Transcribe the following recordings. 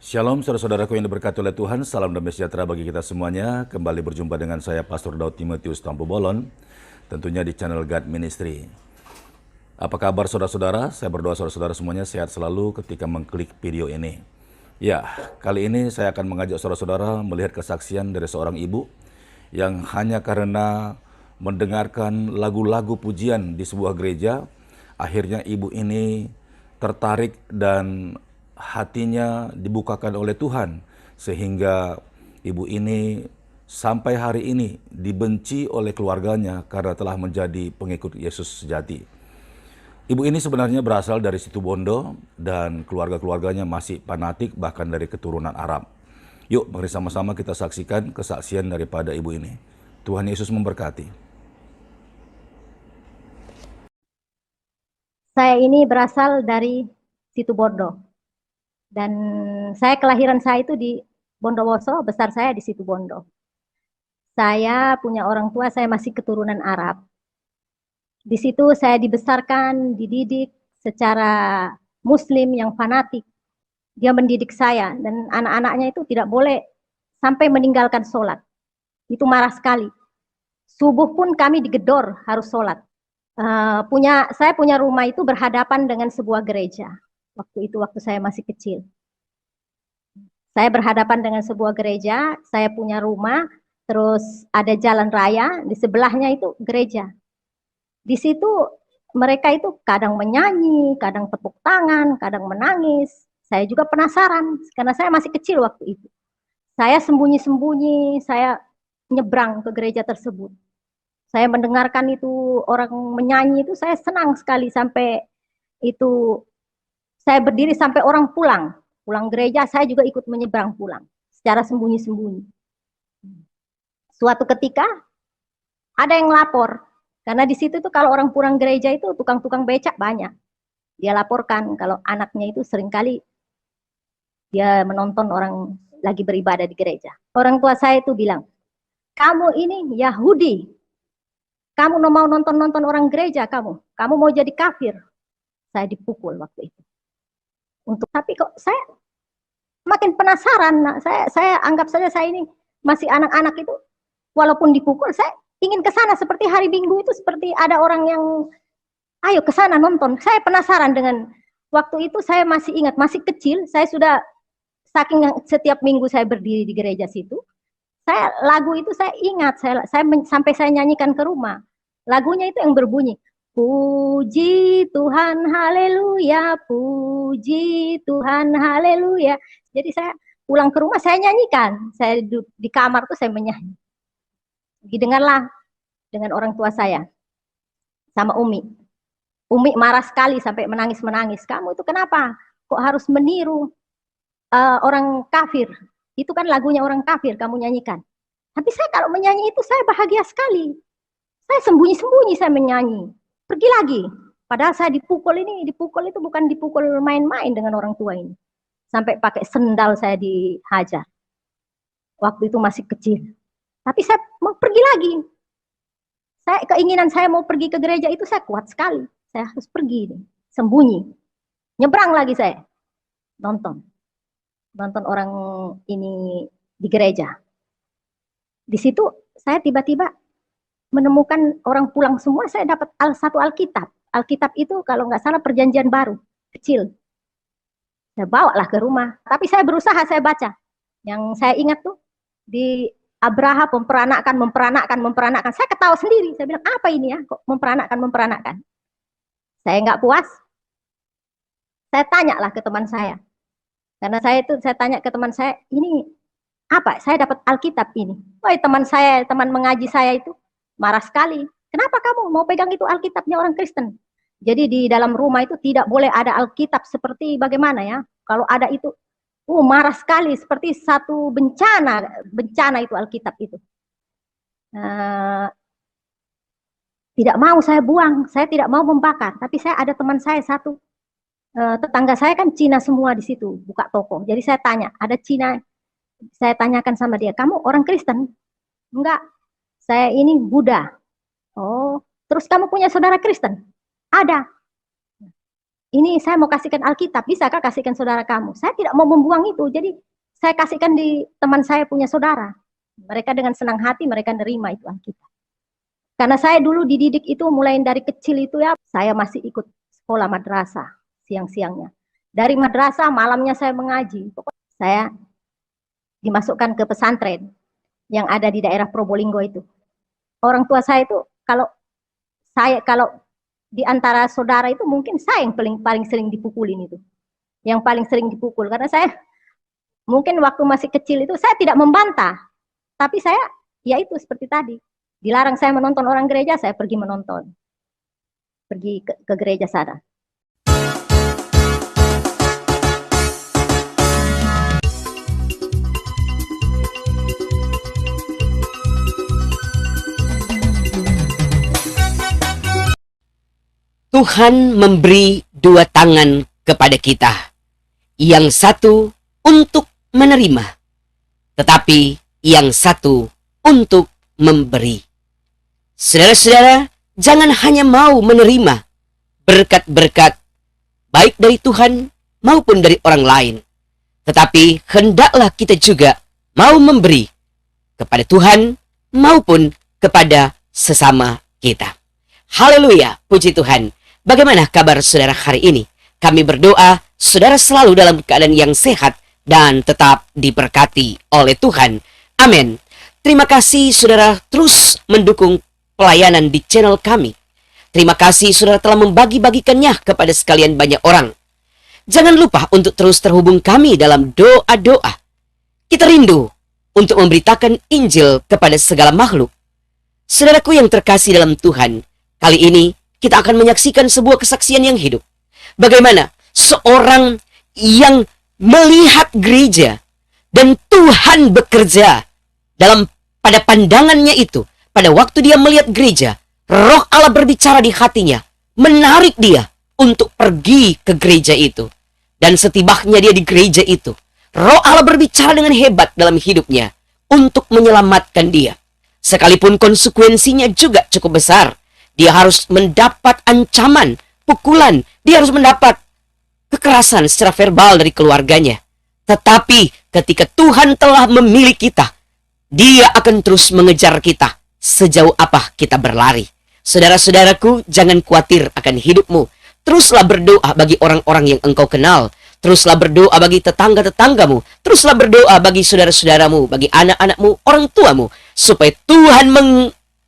Shalom saudara-saudaraku yang diberkati oleh Tuhan, salam damai sejahtera bagi kita semuanya. Kembali berjumpa dengan saya Pastor Daud Timotius Tampu Bolon, tentunya di channel God Ministry. Apa kabar saudara-saudara? Saya berdoa saudara-saudara semuanya sehat selalu ketika mengklik video ini. Ya, kali ini saya akan mengajak saudara-saudara melihat kesaksian dari seorang ibu yang hanya karena mendengarkan lagu-lagu pujian di sebuah gereja, akhirnya ibu ini tertarik dan hatinya dibukakan oleh Tuhan, sehingga ibu ini sampai hari ini dibenci oleh keluarganya karena telah menjadi pengikut Yesus sejati. Ibu ini sebenarnya berasal dari Situbondo dan keluarga-keluarganya masih fanatik, bahkan dari keturunan Arab. Yuk, mari sama-sama kita saksikan kesaksian daripada ibu ini. Tuhan Yesus memberkati. Saya ini berasal dari Situbondo. Dan kelahiran saya itu di Bondowoso, besar saya di Situbondo. Saya punya orang tua, saya masih keturunan Arab. Di situ saya dibesarkan, dididik secara Muslim yang fanatik. Dia mendidik saya dan anak-anaknya itu tidak boleh sampai meninggalkan sholat. Itu marah sekali. Subuh pun kami digedor harus sholat. Saya punya rumah itu berhadapan dengan sebuah gereja. Waktu saya masih kecil. Saya berhadapan dengan sebuah gereja, saya punya rumah, terus ada jalan raya, di sebelahnya itu gereja. Di situ mereka itu kadang menyanyi, kadang tepuk tangan, kadang menangis. Saya juga penasaran, karena saya masih kecil waktu itu. Saya sembunyi-sembunyi, saya nyebrang ke gereja tersebut. Saya mendengarkan itu orang menyanyi itu, saya senang sekali sampai itu saya berdiri sampai orang pulang gereja, saya juga ikut menyeberang pulang secara sembunyi-sembunyi. Suatu ketika ada yang lapor, karena di situ tuh kalau orang pulang gereja itu tukang-tukang becak banyak. Dia laporkan kalau anaknya itu seringkali dia menonton orang lagi beribadah di gereja. Orang tua saya itu bilang, kamu ini Yahudi, kamu mau nonton-nonton orang gereja, kamu mau jadi kafir. Saya dipukul waktu itu. Tapi kok saya makin penasaran. Nah, saya anggap saja saya ini masih anak-anak itu, walaupun dipukul, saya ingin ke sana seperti hari Minggu itu, seperti ada orang yang ayo ke sana nonton. Saya penasaran dengan waktu itu, saya masih ingat, masih kecil, saya sudah saking setiap minggu saya berdiri di gereja situ. Lagu itu saya ingat, sampai saya nyanyikan ke rumah. Lagunya itu yang berbunyi, puji Tuhan, haleluya, puji Tuhan, haleluya. Jadi saya pulang ke rumah, saya nyanyikan. Saya di kamar tuh saya menyanyi. Didengarlah dengan orang tua saya, sama Umi. Umi marah sekali sampai menangis-menangis. Kamu itu kenapa? Kok harus meniru orang kafir? Itu kan lagunya orang kafir, kamu nyanyikan. Tapi saya kalau menyanyi itu saya bahagia sekali. Saya sembunyi-sembunyi saya menyanyi. Pergi lagi. Padahal saya dipukul itu bukan dipukul main-main dengan orang tua ini. Sampai pakai sendal saya dihajar. Waktu itu masih kecil. Tapi saya mau pergi lagi. Keinginan saya mau pergi ke gereja itu saya kuat sekali. Saya harus pergi, sembunyi. Nyebrang lagi saya. Nonton orang ini di gereja. Di situ saya tiba-tiba menemukan orang pulang semua, saya dapat satu Alkitab. Alkitab itu kalau nggak salah Perjanjian Baru, kecil. Saya bawalah ke rumah, tapi saya berusaha saya baca. Yang saya ingat tuh di Abraham memperanakan. Saya ketawa sendiri, saya bilang apa ini ya, kok memperanakan. Saya nggak puas, saya tanyalah ke teman saya. Karena saya tanya ke teman saya, ini apa? Saya dapat Alkitab ini. Wah, teman mengaji saya itu marah sekali. Kenapa kamu mau pegang itu Alkitabnya orang Kristen? Jadi di dalam rumah itu tidak boleh ada Alkitab seperti bagaimana ya? Kalau ada itu, marah sekali seperti satu bencana itu Alkitab itu. Tidak mau saya buang, saya tidak mau membakar. Tapi saya ada teman saya satu, tetangga saya kan Cina semua di situ, buka toko. Jadi saya tanya, ada Cina, saya tanyakan sama dia, kamu orang Kristen? Enggak, saya ini Buddha. Oh, terus kamu punya saudara Kristen? Ada. ini saya mau kasihkan Alkitab, bisakah kasihkan saudara kamu? Saya tidak mau membuang itu, jadi saya kasihkan di teman saya punya saudara. Mereka dengan senang hati mereka nerima itu Alkitab. Karena saya dulu dididik itu mulai dari kecil itu ya, saya masih ikut sekolah madrasah siang-siangnya. Dari madrasah malamnya saya mengaji. Pokoknya saya dimasukkan ke pesantren yang ada di daerah Probolinggo itu. Orang tua saya itu kalau di antara saudara itu mungkin saya yang paling sering dipukulin itu. Yang paling sering dipukul karena saya mungkin waktu masih kecil itu saya tidak membantah. Tapi saya ya itu seperti tadi. Dilarang saya menonton orang gereja, saya pergi menonton. Pergi ke gereja sana. Tuhan memberi dua tangan kepada kita. Yang satu untuk menerima, tetapi yang satu untuk memberi. Saudara-saudara, jangan hanya mau menerima berkat-berkat baik dari Tuhan maupun dari orang lain, tetapi hendaklah kita juga mau memberi kepada Tuhan maupun kepada sesama kita. Haleluya, puji Tuhan. Bagaimana kabar saudara hari ini? Kami berdoa saudara selalu dalam keadaan yang sehat dan tetap diberkati oleh Tuhan. Amin. Terima kasih saudara terus mendukung pelayanan di channel kami. Terima kasih saudara telah membagi-bagikannya kepada sekalian banyak orang. Jangan lupa untuk terus terhubung kami dalam doa-doa. Kita rindu untuk memberitakan Injil kepada segala makhluk. Saudaraku yang terkasih dalam Tuhan, kali ini kita akan menyaksikan sebuah kesaksian yang hidup. Bagaimana seorang yang melihat gereja dan Tuhan bekerja pada pandangannya itu. Pada waktu dia melihat gereja, Roh Allah berbicara di hatinya, menarik dia untuk pergi ke gereja itu. Dan setibanya dia di gereja itu, Roh Allah berbicara dengan hebat dalam hidupnya untuk menyelamatkan dia. Sekalipun konsekuensinya juga cukup besar. Dia harus mendapat ancaman, pukulan. Dia harus mendapat kekerasan secara verbal dari keluarganya. Tetapi ketika Tuhan telah memilih kita, Dia akan terus mengejar kita sejauh apa kita berlari. Saudara-saudaraku, jangan khawatir akan hidupmu. Teruslah berdoa bagi orang-orang yang engkau kenal. Teruslah berdoa bagi tetangga-tetanggamu. Teruslah berdoa bagi saudara-saudaramu, bagi anak-anakmu, orang tuamu. Supaya Tuhan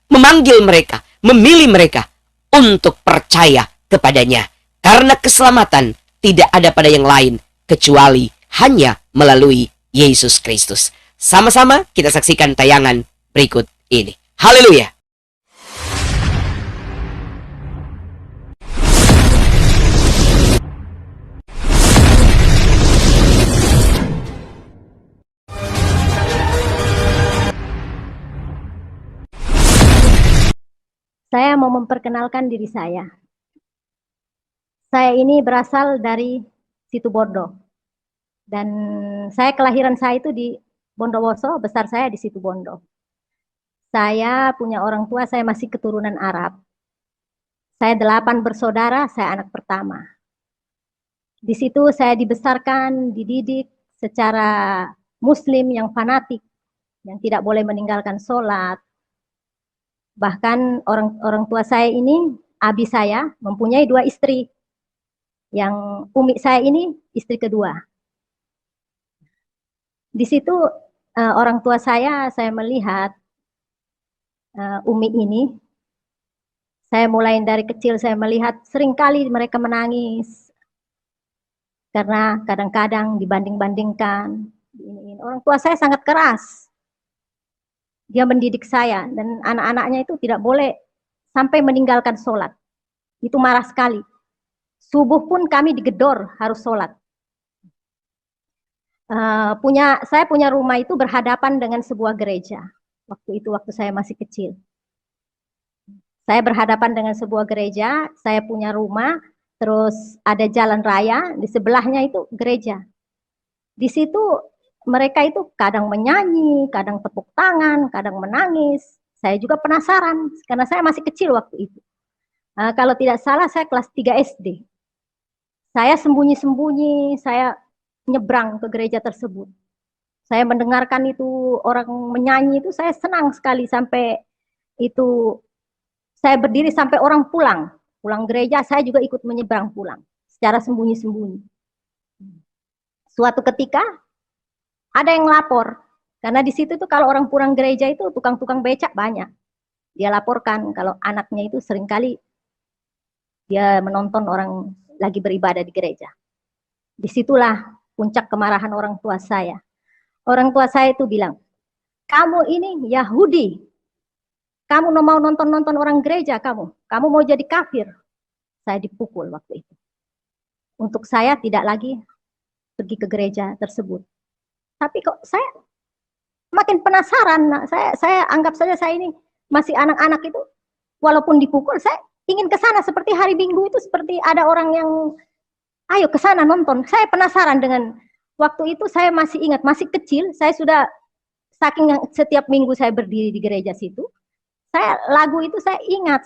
memanggil mereka, memilih mereka untuk percaya kepadanya. Karena keselamatan tidak ada pada yang lain kecuali hanya melalui Yesus Kristus. Sama-sama kita saksikan tayangan berikut ini. Haleluya! Saya mau memperkenalkan diri saya. Saya ini berasal dari Situbondo. Dan kelahiran saya itu di Bondowoso, besar saya di Situbondo. Saya punya orang tua, saya masih keturunan Arab. Saya 8 bersaudara, saya anak pertama. Di situ saya dibesarkan, dididik secara Muslim yang fanatik, yang tidak boleh meninggalkan sholat. Bahkan orang tua saya ini, abi saya mempunyai 2 istri. Yang umi saya ini istri kedua. Di situ orang tua saya melihat umi ini. Saya mulai dari kecil saya melihat seringkali mereka menangis. Karena kadang-kadang dibanding-bandingkan. Orang tua saya sangat keras. Dia mendidik saya dan anak-anaknya itu tidak boleh sampai meninggalkan sholat. Itu marah sekali. Subuh pun kami digedor harus sholat. Saya punya rumah itu berhadapan dengan sebuah gereja. Waktu saya masih kecil. Saya berhadapan dengan sebuah gereja, saya punya rumah, terus ada jalan raya, di sebelahnya itu gereja. Di situ mereka itu kadang menyanyi, kadang tepuk tangan, kadang menangis. Saya juga penasaran, karena saya masih kecil waktu itu. Kalau tidak salah saya kelas 3 SD. Saya sembunyi-sembunyi, saya nyebrang ke gereja tersebut. Saya mendengarkan itu orang menyanyi itu saya senang sekali sampai itu saya berdiri sampai orang pulang. Pulang gereja saya juga ikut menyeberang pulang secara sembunyi-sembunyi. Suatu ketika ada yang lapor karena di situ tuh kalau orang pulang gereja itu tukang-tukang becak banyak. Dia laporkan kalau anaknya itu seringkali dia menonton orang lagi beribadah di gereja. Disitulah puncak kemarahan orang tua saya. Orang tua saya itu bilang, kamu ini Yahudi, kamu mau nonton-nonton orang gereja kamu mau jadi kafir. Saya dipukul waktu itu. Untuk saya tidak lagi pergi ke gereja tersebut. Tapi kok saya makin penasaran, saya anggap saja saya ini masih anak-anak itu, walaupun dipukul, saya ingin ke sana seperti hari Minggu itu seperti ada orang yang ayo ke sana nonton. Saya penasaran dengan waktu itu saya masih ingat, masih kecil, saya sudah saking setiap minggu saya berdiri di gereja situ, saya lagu itu saya ingat,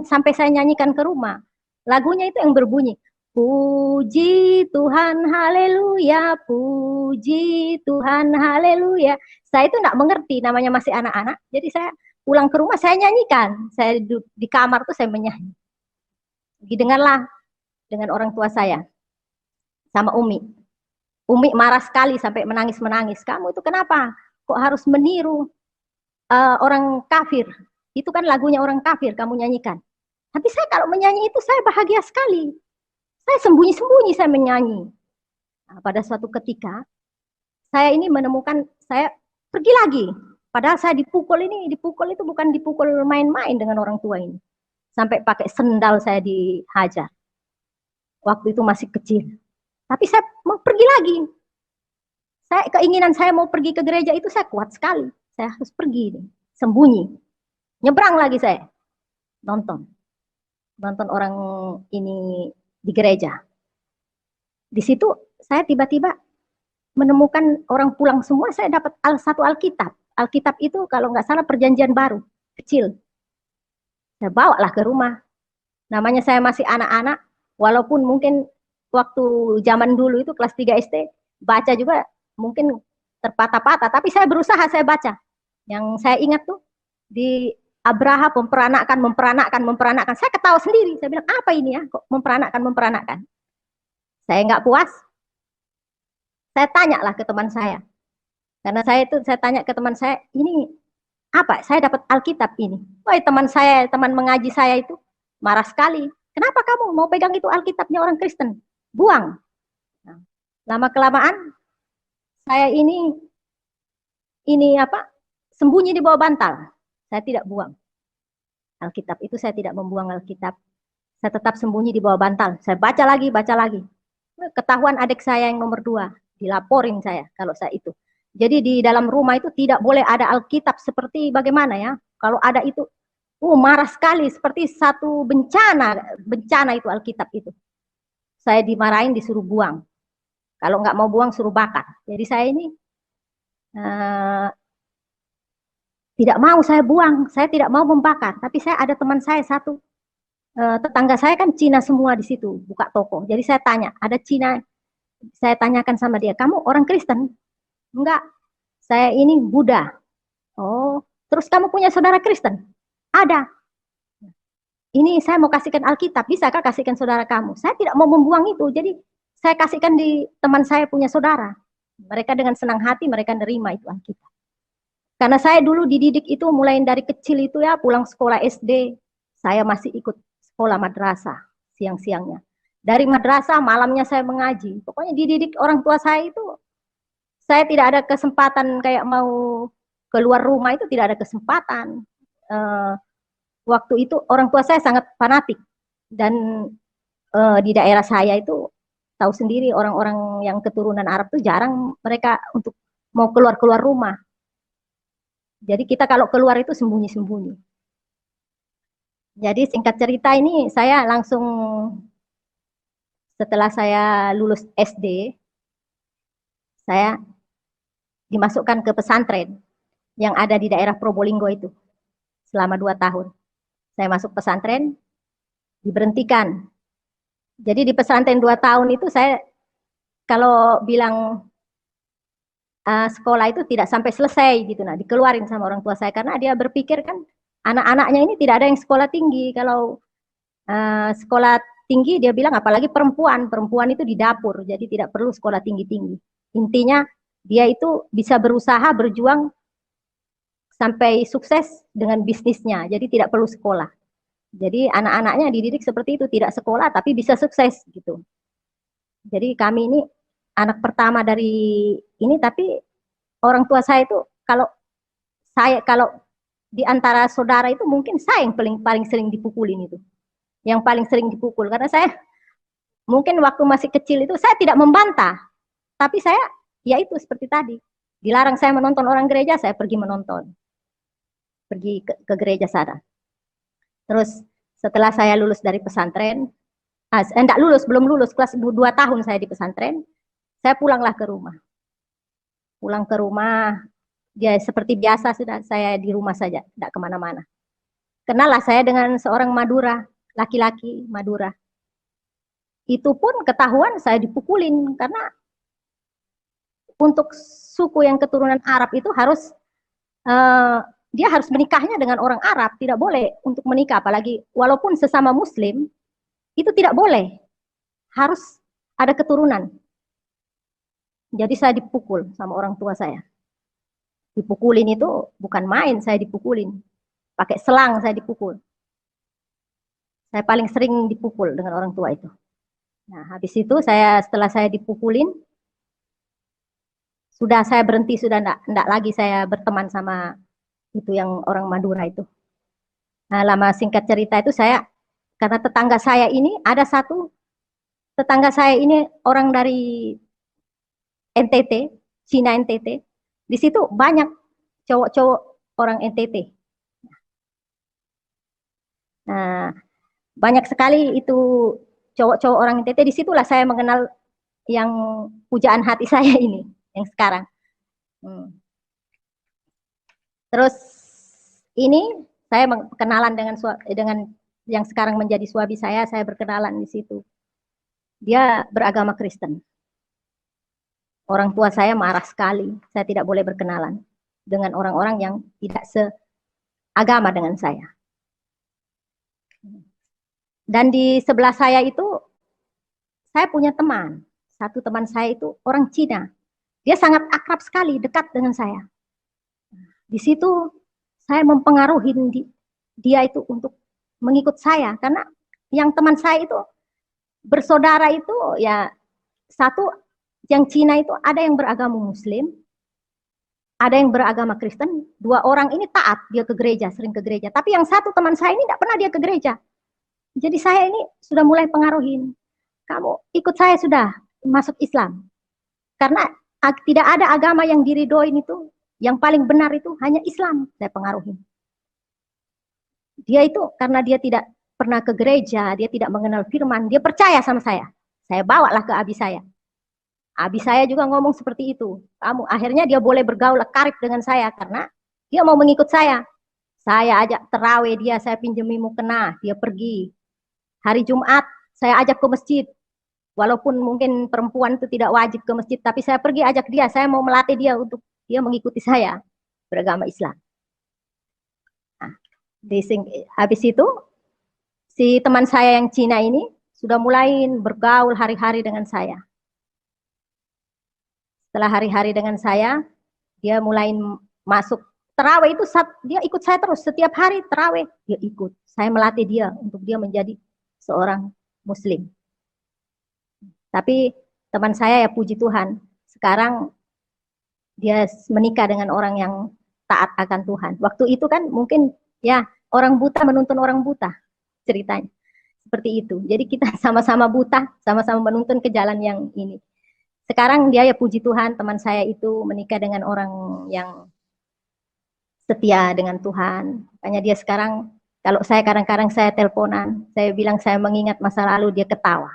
sampai saya nyanyikan ke rumah. Lagunya itu yang berbunyi, puji Tuhan, haleluya, puji Tuhan, haleluya. Saya itu enggak mengerti, namanya masih anak-anak, jadi saya pulang ke rumah saya nyanyikan. Saya di kamar tuh saya menyanyi. Didengarlah dengan orang tua saya sama Umi. Umi marah sekali sampai menangis-menangis. Kamu itu kenapa? Kok harus meniru orang kafir? Itu kan lagunya orang kafir kamu nyanyikan. Tapi saya kalau menyanyi itu saya bahagia sekali. Saya sembunyi-sembunyi saya menyanyi. Nah, pada suatu ketika saya ini menemukan saya pergi lagi. Padahal saya dipukul itu bukan dipukul main-main dengan orang tua ini. Sampai pakai sendal saya dihajar. Waktu itu masih kecil. Tapi saya mau pergi lagi. Keinginan saya mau pergi ke gereja itu saya kuat sekali. Saya harus pergi nih, sembunyi. Nyebrang lagi saya. Nonton orang ini di gereja. Di situ saya tiba-tiba menemukan orang pulang semua, saya dapat satu Alkitab. Alkitab itu kalau nggak salah Perjanjian Baru, kecil. Saya bawa lah ke rumah. Namanya saya masih anak-anak, walaupun mungkin waktu zaman dulu itu kelas 3 SD, baca juga mungkin terpatah-patah, tapi saya berusaha saya baca. Yang saya ingat tuh, di Abraha memperanakkan. Saya ketawa sendiri, saya bilang, apa ini ya, kok memperanakkan. Saya nggak puas, saya tanya lah ke teman saya. Karena saya tanya ke teman saya, ini apa? Saya dapat Alkitab ini. Wah, teman mengaji saya itu marah sekali. Kenapa kamu mau pegang itu Alkitabnya orang Kristen? Buang. Nah, lama-kelamaan saya ini sembunyi di bawah bantal. Saya tidak buang Alkitab itu, saya tidak membuang Alkitab. Saya tetap sembunyi di bawah bantal. Saya baca lagi. Ketahuan adik saya yang nomor 2, dilaporin saya kalau saya itu. Jadi di dalam rumah itu tidak boleh ada Alkitab seperti bagaimana ya. Kalau ada itu, marah sekali seperti satu bencana itu Alkitab itu. Saya dimarahin, disuruh buang. Kalau nggak mau buang, suruh bakar. Jadi saya ini tidak mau saya buang, saya tidak mau membakar. Tapi saya ada teman saya satu, tetangga saya kan Cina semua di situ, buka toko. Jadi saya tanya, ada Cina, saya tanyakan sama dia, kamu orang Kristen? Enggak, saya ini Buddha. Oh, terus kamu punya saudara Kristen? Ada. Ini saya mau kasihkan Alkitab, bisakah kasihkan saudara kamu? Saya tidak mau membuang itu, jadi saya kasihkan di teman saya punya saudara. Mereka dengan senang hati, mereka nerima itu Alkitab. Karena saya dulu dididik itu mulai dari kecil itu ya, pulang sekolah SD, saya masih ikut sekolah madrasah siang-siangnya. Dari madrasah malamnya saya mengaji. Pokoknya dididik orang tua saya itu, saya tidak ada kesempatan kayak mau keluar rumah itu tidak ada kesempatan. Waktu itu orang tua saya sangat fanatik dan di daerah saya itu tahu sendiri orang-orang yang keturunan Arab itu jarang mereka untuk mau keluar rumah. Jadi kita kalau keluar itu sembunyi-sembunyi. Jadi singkat cerita ini saya langsung setelah saya lulus SD, saya dimasukkan ke pesantren yang ada di daerah Probolinggo itu selama 2 tahun. Saya masuk pesantren, diberhentikan Jadi di pesantren 2 tahun itu saya kalau bilang sekolah itu tidak sampai selesai gitu, nah dikeluarin sama orang tua saya karena dia berpikir kan anak-anaknya ini tidak ada yang sekolah tinggi. Kalau sekolah tinggi dia bilang apalagi perempuan itu di dapur, jadi tidak perlu sekolah tinggi-tinggi. Intinya dia itu bisa berusaha berjuang sampai sukses dengan bisnisnya, jadi tidak perlu sekolah. Jadi anak-anaknya dididik seperti itu, tidak sekolah tapi bisa sukses gitu. Jadi kami ini anak pertama dari ini, tapi orang tua saya itu kalau di antara saudara itu mungkin saya yang paling sering dipukulin itu. Yang paling sering dipukul karena saya mungkin waktu masih kecil itu saya tidak membantah, tapi saya ya itu seperti tadi. Dilarang saya menonton orang gereja, saya pergi menonton. Pergi ke gereja sana. Terus setelah saya lulus dari pesantren, belum lulus, kelas 2 tahun saya di pesantren, saya pulanglah ke rumah. Pulang ke rumah, ya seperti biasa sudah saya di rumah saja, tidak kemana-mana. Kenallah saya dengan seorang Madura, laki-laki Madura. Itu pun ketahuan saya dipukulin, karena untuk suku yang keturunan Arab itu harus dia harus menikahnya dengan orang Arab, tidak boleh untuk menikah, apalagi walaupun sesama Muslim, itu tidak boleh, harus ada keturunan. Jadi saya dipukul sama orang tua saya. Dipukulin itu bukan main, saya dipukulin. Pakai selang saya dipukul. Saya paling sering dipukul dengan orang tua itu. Nah, habis itu setelah saya dipukulin, sudah saya berhenti, sudah enggak lagi saya berteman sama itu yang orang Madura itu. Nah, lama singkat cerita itu karena tetangga saya ini, ada satu tetangga saya ini orang dari NTT, Cina NTT. Di situ banyak cowok-cowok orang NTT. Nah, banyak sekali itu cowok-cowok orang NTT. Disitulah saya mengenal yang pujaan hati saya ini, yang sekarang. Terus ini saya kenalan dengan yang sekarang menjadi suami saya berkenalan di situ. Dia beragama Kristen. Orang tua saya marah sekali, saya tidak boleh berkenalan dengan orang-orang yang tidak seagama dengan saya. Dan di sebelah saya itu, saya punya teman. Satu teman saya itu orang Cina. Dia sangat akrab sekali, dekat dengan saya. Di situ saya mempengaruhi dia itu untuk mengikut saya, karena yang teman saya itu bersaudara itu ya satu yang Cina itu ada yang beragama Muslim, ada yang beragama Kristen. 2 orang ini taat, dia ke gereja, sering ke gereja. Tapi yang satu teman saya ini tidak pernah dia ke gereja. Jadi saya ini sudah mulai pengaruhin, kamu ikut saya sudah masuk Islam, karena tidak ada agama yang diridoin itu. Yang paling benar itu hanya Islam, saya pengaruhi. Dia itu karena dia tidak pernah ke gereja, dia tidak mengenal firman, dia percaya sama saya. Saya bawalah ke abi saya. Abi saya juga ngomong seperti itu. Akhirnya dia boleh bergaul karib dengan saya karena dia mau mengikut saya. Saya ajak terawih dia, saya pinjami mukena, dia pergi. Hari Jumat saya ajak ke masjid. Walaupun mungkin perempuan itu tidak wajib ke masjid, tapi saya pergi ajak dia, saya mau melatih dia untuk dia mengikuti saya beragama Islam. Nah, habis itu si teman saya yang Cina ini sudah mulai bergaul hari-hari dengan saya. Setelah hari-hari dengan saya, dia mulai masuk terawih itu, dia ikut saya terus setiap hari terawih dia ikut. Saya melatih dia untuk dia menjadi seorang Muslim. Tapi teman saya ya puji Tuhan, sekarang dia menikah dengan orang yang taat akan Tuhan. Waktu itu kan mungkin ya orang buta menuntun orang buta ceritanya. Seperti itu. Jadi kita sama-sama buta, sama-sama menuntun ke jalan yang ini. Sekarang dia ya puji Tuhan, teman saya itu menikah dengan orang yang setia dengan Tuhan. Makanya dia sekarang, kalau saya kadang-kadang saya teleponan, saya bilang saya mengingat masa lalu, dia ketawa.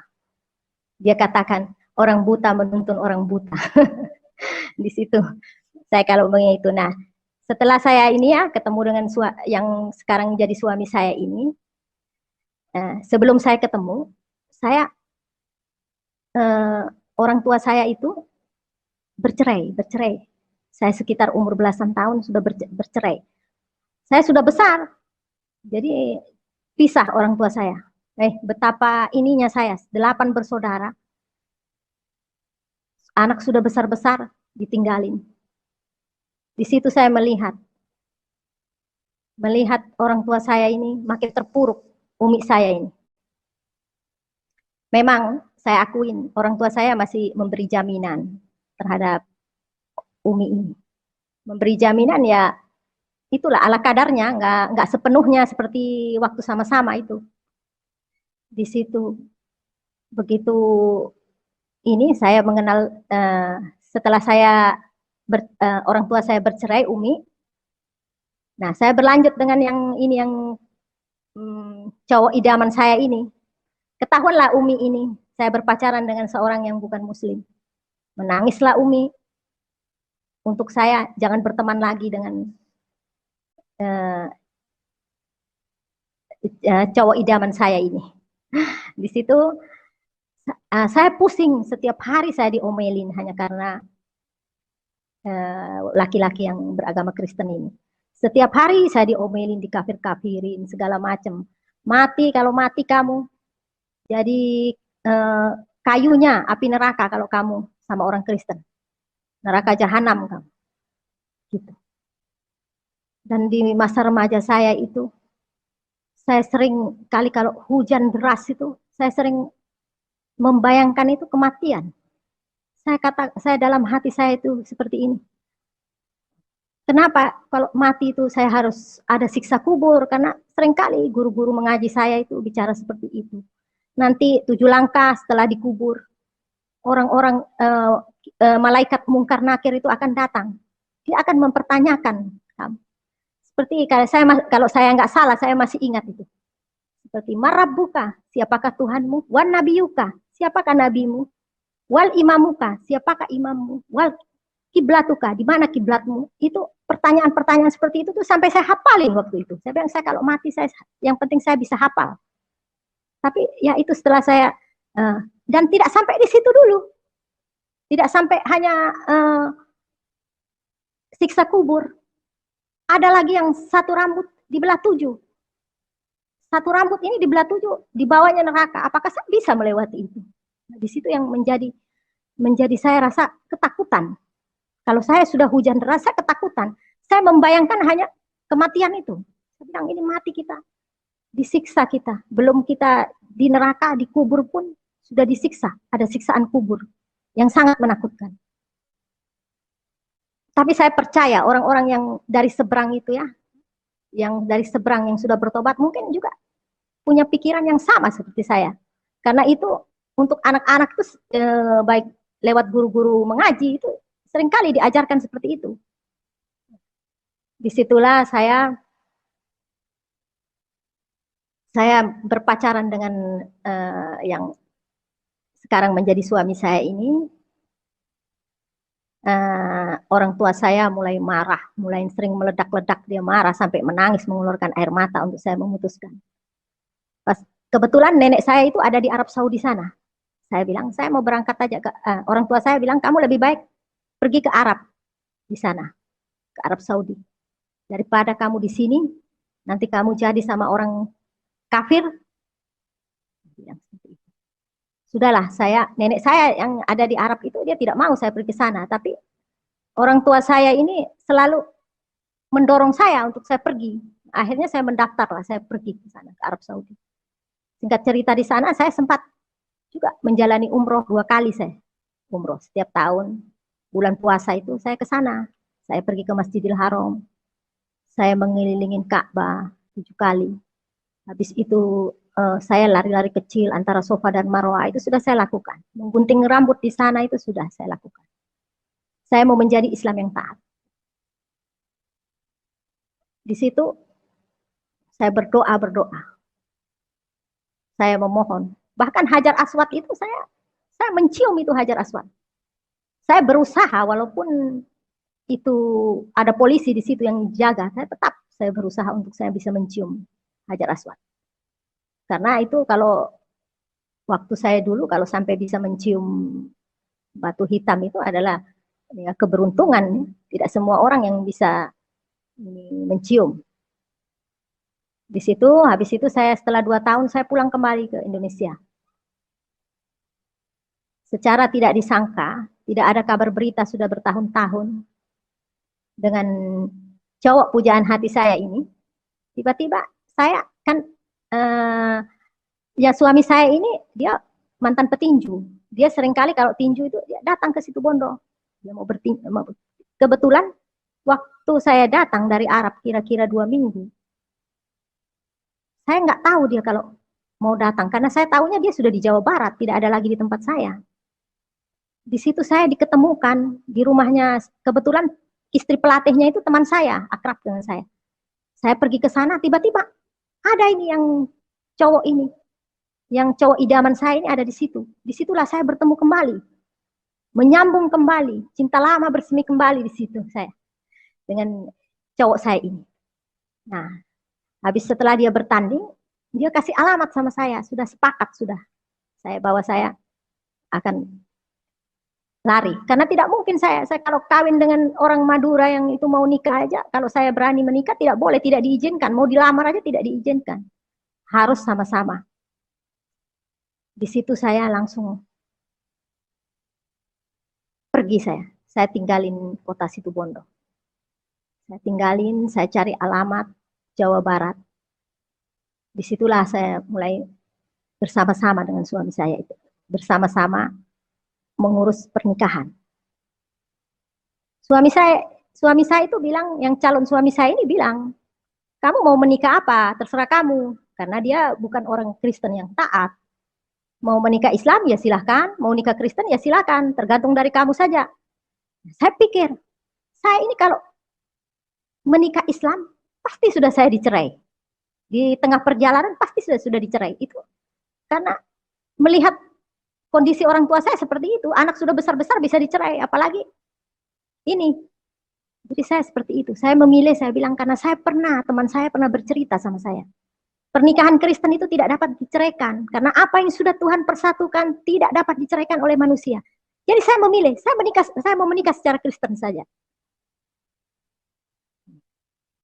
Dia katakan, orang buta menuntun orang buta. Di situ saya kalau mengingat itu. Nah, setelah saya ini ya ketemu dengan yang sekarang jadi suami saya ini, sebelum saya ketemu, saya orang tua saya itu bercerai. Saya sekitar umur belasan tahun sudah bercerai. Saya sudah besar, jadi pisah orang tua saya. Betapa ininya saya, 8 bersaudara, anak sudah besar-besar, ditinggalin. Di situ saya melihat orang tua saya ini makin terpuruk, umi saya ini. Memang saya akuin orang tua saya masih memberi jaminan terhadap umi ini. Memberi jaminan ya itulah ala kadarnya, nggak sepenuhnya seperti waktu sama-sama itu. Di situ begitu ini saya mengenal setelah orang tua saya bercerai, umi. Nah, saya berlanjut dengan yang cowok idaman saya ini. Ketahuanlah umi ini, saya berpacaran dengan seorang yang bukan muslim. Menangislah umi. Untuk saya jangan berteman lagi dengan cowok idaman saya ini. Di situ saya pusing, setiap hari saya diomelin hanya karena laki-laki yang beragama Kristen ini. Setiap hari saya diomelin, dikafir-kafirin, segala macam. Mati, kalau mati kamu jadi kayunya api neraka kalau kamu sama orang Kristen. Neraka jahanam kamu. Gitu. Dan di masa remaja saya itu, saya sering kali kalau hujan deras itu, saya sering membayangkan itu kematian. Saya dalam hati saya itu seperti ini. Kenapa kalau mati itu saya harus ada siksa kubur? Karena seringkali guru-guru mengaji saya itu bicara seperti itu. Nanti 7 langkah setelah dikubur, orang-orang malaikat mungkar nakir itu akan datang. Dia akan mempertanyakan kamu. Seperti kalau saya nggak salah, saya masih ingat itu. Seperti marabbuka, siapakah Tuhanmu? Wan nabiyuka, siapakah nabimu? Wal imamuka, siapakah imammu? Wal kiblatuka, di mana kiblatmu? Itu pertanyaan-pertanyaan seperti itu tuh sampai saya hafalin waktu itu. Saya bilang, saya kalau mati yang penting saya bisa hafal. Tapi ya itu setelah saya dan tidak sampai di situ dulu. Tidak sampai hanya siksa kubur. Ada lagi yang satu rambut dibelah 7. Satu rambut ini dibelah 7, dibawanya neraka. Apakah saya bisa melewati itu? Nah, di situ yang menjadi saya rasa ketakutan. Kalau saya sudah hujan deras, saya ketakutan. Saya membayangkan hanya kematian itu. Saya bilang ini mati kita, disiksa kita. Belum kita di neraka, di kubur pun sudah disiksa. Ada siksaan kubur yang sangat menakutkan. Tapi saya percaya orang-orang yang dari seberang itu ya, yang dari seberang yang sudah bertobat mungkin juga punya pikiran yang sama seperti saya. Karena itu untuk anak-anak itu baik lewat guru-guru mengaji itu seringkali diajarkan seperti itu. Disitulah saya berpacaran dengan yang sekarang menjadi suami saya ini. Orang tua saya mulai marah, mulai sering meledak-ledak, dia marah sampai menangis, mengeluarkan air mata untuk saya memutuskan. Kebetulan nenek saya itu ada di Arab Saudi sana. Saya bilang, saya mau berangkat aja. Orang tua saya bilang, kamu lebih baik pergi ke Arab di sana, ke Arab Saudi. Daripada kamu di sini, nanti kamu jadi sama orang kafir. Sudahlah, nenek saya yang ada di Arab itu dia tidak mau saya pergi ke sana, tapi orang tua saya ini selalu mendorong saya untuk saya pergi. Akhirnya saya mendaftar lah, saya pergi ke sana, ke Arab Saudi. Singkat cerita di sana saya sempat juga menjalani umroh 2 kali saya. Umroh setiap tahun, bulan puasa itu saya ke sana. Saya pergi ke Masjidil Haram. Saya mengelilingin Ka'bah 7 kali. Habis itu saya lari-lari kecil antara Safa dan Marwah itu sudah saya lakukan. Menggunting rambut di sana itu sudah saya lakukan. Saya mau menjadi Islam yang taat. Di situ saya berdoa. Saya memohon. Bahkan Hajar Aswad itu saya mencium itu Hajar Aswad. Saya berusaha walaupun itu ada polisi di situ yang jaga, saya berusaha untuk saya bisa mencium Hajar Aswad. Karena itu kalau waktu saya dulu kalau sampai bisa mencium batu hitam itu adalah ya, keberuntungan. Tidak semua orang yang bisa mencium. Di situ, habis itu saya setelah 2 tahun saya pulang kembali ke Indonesia. Secara tidak disangka, tidak ada kabar berita sudah bertahun-tahun dengan cowok pujaan hati saya ini. Tiba-tiba saya kan ya suami saya ini dia mantan petinju. Dia seringkali kalau tinju itu dia datang ke situ Bondo. Dia mau bertinju. Kebetulan waktu saya datang dari Arab kira-kira 2 minggu, saya nggak tahu dia kalau mau datang karena saya tahunya dia sudah di Jawa Barat, tidak ada lagi di tempat saya. Di situ saya diketemukan di rumahnya, kebetulan istri pelatihnya itu teman saya, akrab dengan saya. Saya pergi ke sana, tiba-tiba ada ini yang cowok ini, yang cowok idaman saya ini ada di situ. Disitulah saya bertemu kembali, menyambung kembali, cinta lama bersemi kembali di situ saya dengan cowok saya ini. Nah, habis setelah dia bertanding, dia kasih alamat sama saya, sudah sepakat sudah. Saya bahwa saya akan lari. Karena tidak mungkin saya kalau kawin dengan orang Madura yang itu mau nikah aja, kalau saya berani menikah tidak boleh, tidak diizinkan. Mau dilamar aja tidak diizinkan. Harus sama-sama. Di situ saya langsung pergi saya. Saya tinggalin kota Situbondo. Saya tinggalin, saya cari alamat Jawa Barat. Disitulah saya mulai bersama-sama dengan suami saya itu. Bersama-sama mengurus pernikahan. Suami saya itu bilang, yang calon suami saya ini bilang, kamu mau menikah apa? Terserah kamu. Karena dia bukan orang Kristen yang taat. Mau menikah Islam ya silahkan, mau nikah Kristen ya silahkan, tergantung dari kamu saja. Saya pikir, saya ini kalau menikah Islam, pasti sudah saya dicerai. Di tengah perjalanan pasti sudah dicerai. Itu karena melihat kondisi orang tua saya seperti itu, anak sudah besar-besar bisa dicerai, apalagi ini. Jadi saya seperti itu. Saya memilih, saya bilang karena teman saya pernah bercerita sama saya. Pernikahan Kristen itu tidak dapat diceraikan karena apa yang sudah Tuhan persatukan tidak dapat diceraikan oleh manusia. Jadi saya memilih, saya mau menikah secara Kristen saja.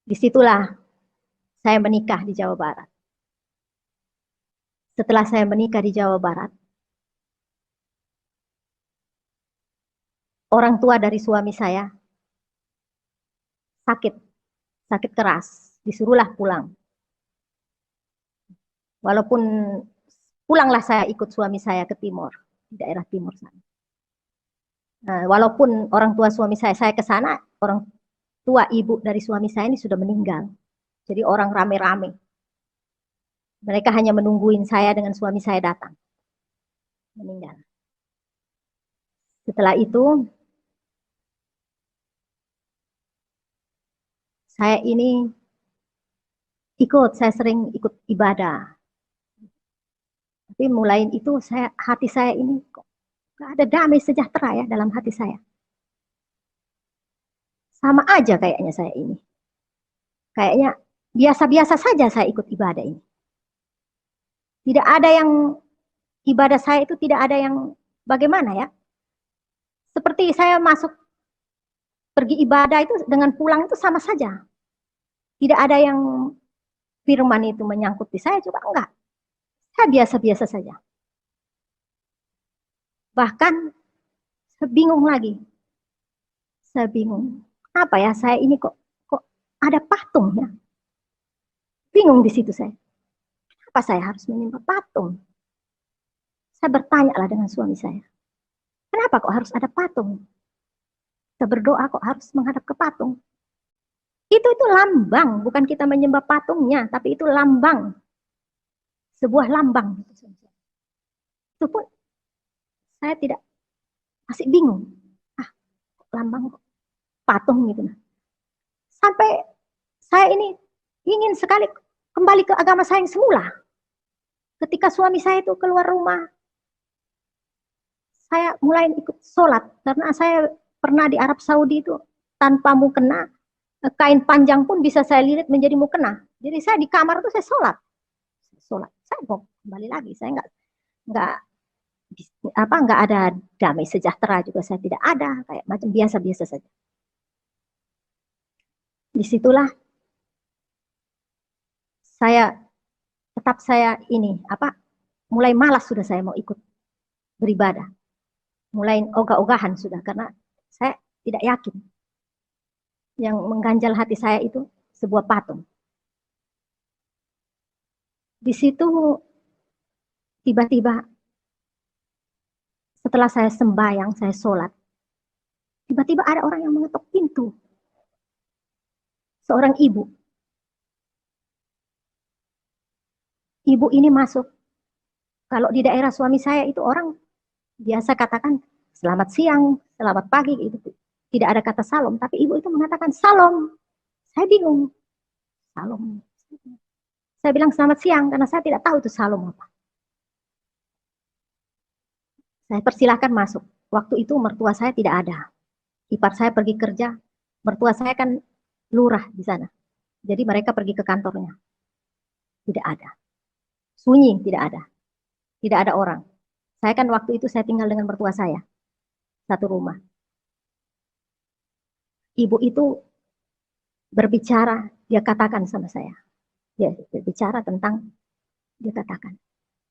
Disitulah saya menikah di Jawa Barat. Setelah saya menikah di Jawa Barat, orang tua dari suami saya sakit keras, disuruhlah pulang. Walaupun pulanglah saya ikut suami saya ke timur, di daerah timur sana. Nah, walaupun orang tua suami saya ke sana, orang tua ibu dari suami saya ini sudah meninggal. Jadi orang rame-rame. Mereka hanya menungguin saya dengan suami saya datang. Meninggal. Setelah itu, saya sering ikut ibadah. Tapi mulai itu hati saya ini kok gak ada damai sejahtera ya dalam hati saya. Sama aja kayaknya saya ini. Kayaknya biasa-biasa saja saya ikut ibadah ini. Tidak ada yang, ibadah saya itu tidak ada yang bagaimana ya. Seperti saya pergi ibadah itu dengan pulang itu sama saja. Tidak ada yang firman itu menyangkut di saya juga enggak. Saya biasa-biasa saja. Bahkan saya bingung lagi. Saya bingung. Kenapa ya saya ini kok ada patungnya? Bingung di situ saya. Kenapa saya harus menyembah patung? Saya bertanya lah dengan suami saya. Kenapa kok harus ada patung? Kita berdoa kok harus menghadap ke patung? Itu lambang, bukan kita menyembah patungnya, tapi itu lambang. Sebuah lambang. Itu pun saya masih bingung. Lambang patung gitu. Sampai saya ini ingin sekali kembali ke agama saya yang semula. Ketika suami saya itu keluar rumah, saya mulai ikut sholat. Karena saya pernah di Arab Saudi itu tanpa mukena, kain panjang pun bisa saya lilit menjadi mukena. Jadi saya di kamar itu saya sholat. Saya mau kembali lagi. Saya nggak nggak ada damai sejahtera juga saya tidak ada, kayak macam biasa-biasa saja. Disitulah saya mulai malas sudah saya mau ikut beribadah, mulai ogah-ogahan sudah karena saya tidak yakin yang mengganjal hati saya itu sebuah patung. Di situ tiba-tiba setelah saya sembahyang, saya sholat, tiba-tiba ada orang yang mengetuk pintu. Seorang ibu. Ibu ini masuk. Kalau di daerah suami saya itu orang biasa katakan selamat siang, selamat pagi, itu tidak ada kata salam, tapi ibu itu mengatakan salam. Saya bingung. Salam. Saya bilang selamat siang karena saya tidak tahu itu salam apa. Saya persilahkan masuk. Waktu itu mertua saya tidak ada. Ipar saya pergi kerja. Mertua saya kan lurah di sana. Jadi mereka pergi ke kantornya. Tidak ada. Sunyi, tidak ada. Tidak ada orang. Saya kan waktu itu saya tinggal dengan mertua saya. Satu rumah. Ibu itu berbicara, dia katakan sama saya. Dia berbicara tentang, dia katakan,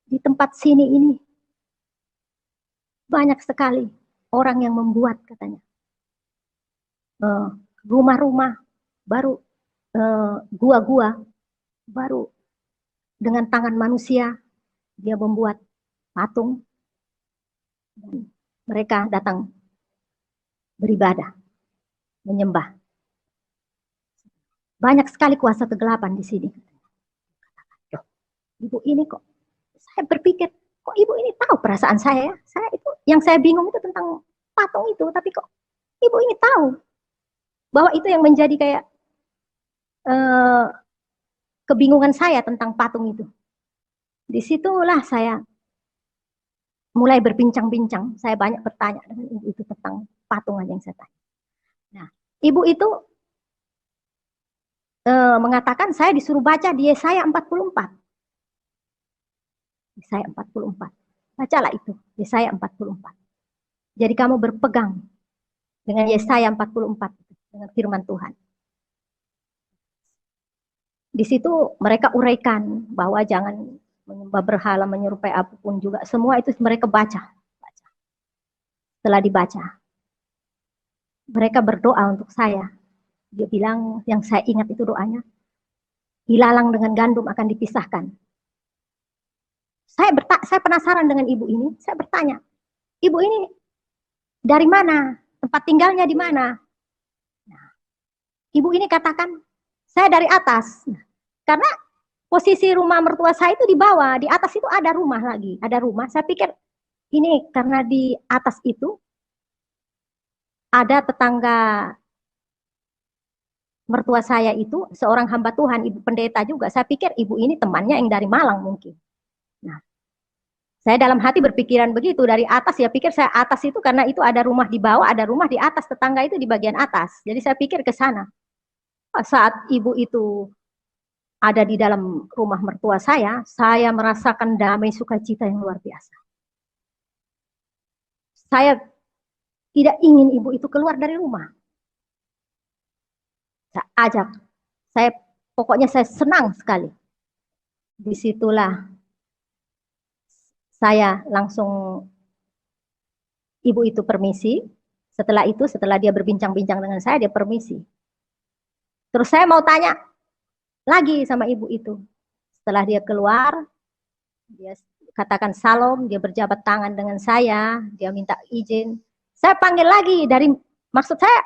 di tempat sini ini banyak sekali orang yang membuat, katanya, rumah-rumah baru, gua-gua baru dengan tangan manusia, dia membuat patung dan mereka datang beribadah, menyembah. Banyak sekali kuasa kegelapan di sini. Ibu ini kok, saya berpikir, kok ibu ini tahu perasaan saya? Saya itu, yang saya bingung itu tentang patung itu, tapi kok ibu ini tahu bahwa itu yang menjadi kayak kebingungan saya tentang patung itu. Disitulah saya mulai berbincang-bincang. Saya banyak bertanya dengan ibu itu tentang patungan yang saya tanya. Nah, ibu itu mengatakan saya disuruh baca di Yesaya 44. Yesaya 44. Bacalah itu, Yesaya 44. Jadi kamu berpegang dengan Yesaya 44, dengan firman Tuhan. Di situ mereka uraikan bahwa jangan menyembah berhala, menyerupai apapun juga. Semua itu mereka baca. Setelah dibaca, mereka berdoa untuk saya. Dia bilang, yang saya ingat itu doanya, ilalang dengan gandum akan dipisahkan. Saya penasaran dengan ibu ini. Saya bertanya, ibu ini dari mana? Tempat tinggalnya di mana? Nah, ibu ini katakan, saya dari atas. Nah, karena posisi rumah mertua saya itu di bawah, di atas itu ada rumah lagi, ada rumah. Saya pikir ini karena di atas itu ada tetangga mertua saya itu seorang hamba Tuhan, ibu pendeta juga. Saya pikir ibu ini temannya yang dari Malang mungkin. Nah, saya dalam hati berpikiran begitu, dari atas ya pikir saya atas itu karena itu ada rumah di bawah, ada rumah di atas, tetangga itu di bagian atas. Jadi saya pikir ke sana. Saat ibu itu ada di dalam rumah mertua saya merasakan damai sukacita yang luar biasa. Saya tidak ingin ibu itu keluar dari rumah. Saya ajak, pokoknya saya senang sekali. Disitulah saya langsung, ibu itu permisi. Setelah itu, setelah dia berbincang-bincang dengan saya, dia permisi. Terus saya mau tanya lagi sama ibu itu. Setelah dia keluar, dia katakan salam, dia berjabat tangan dengan saya, dia minta izin. Saya panggil lagi dari, maksud saya,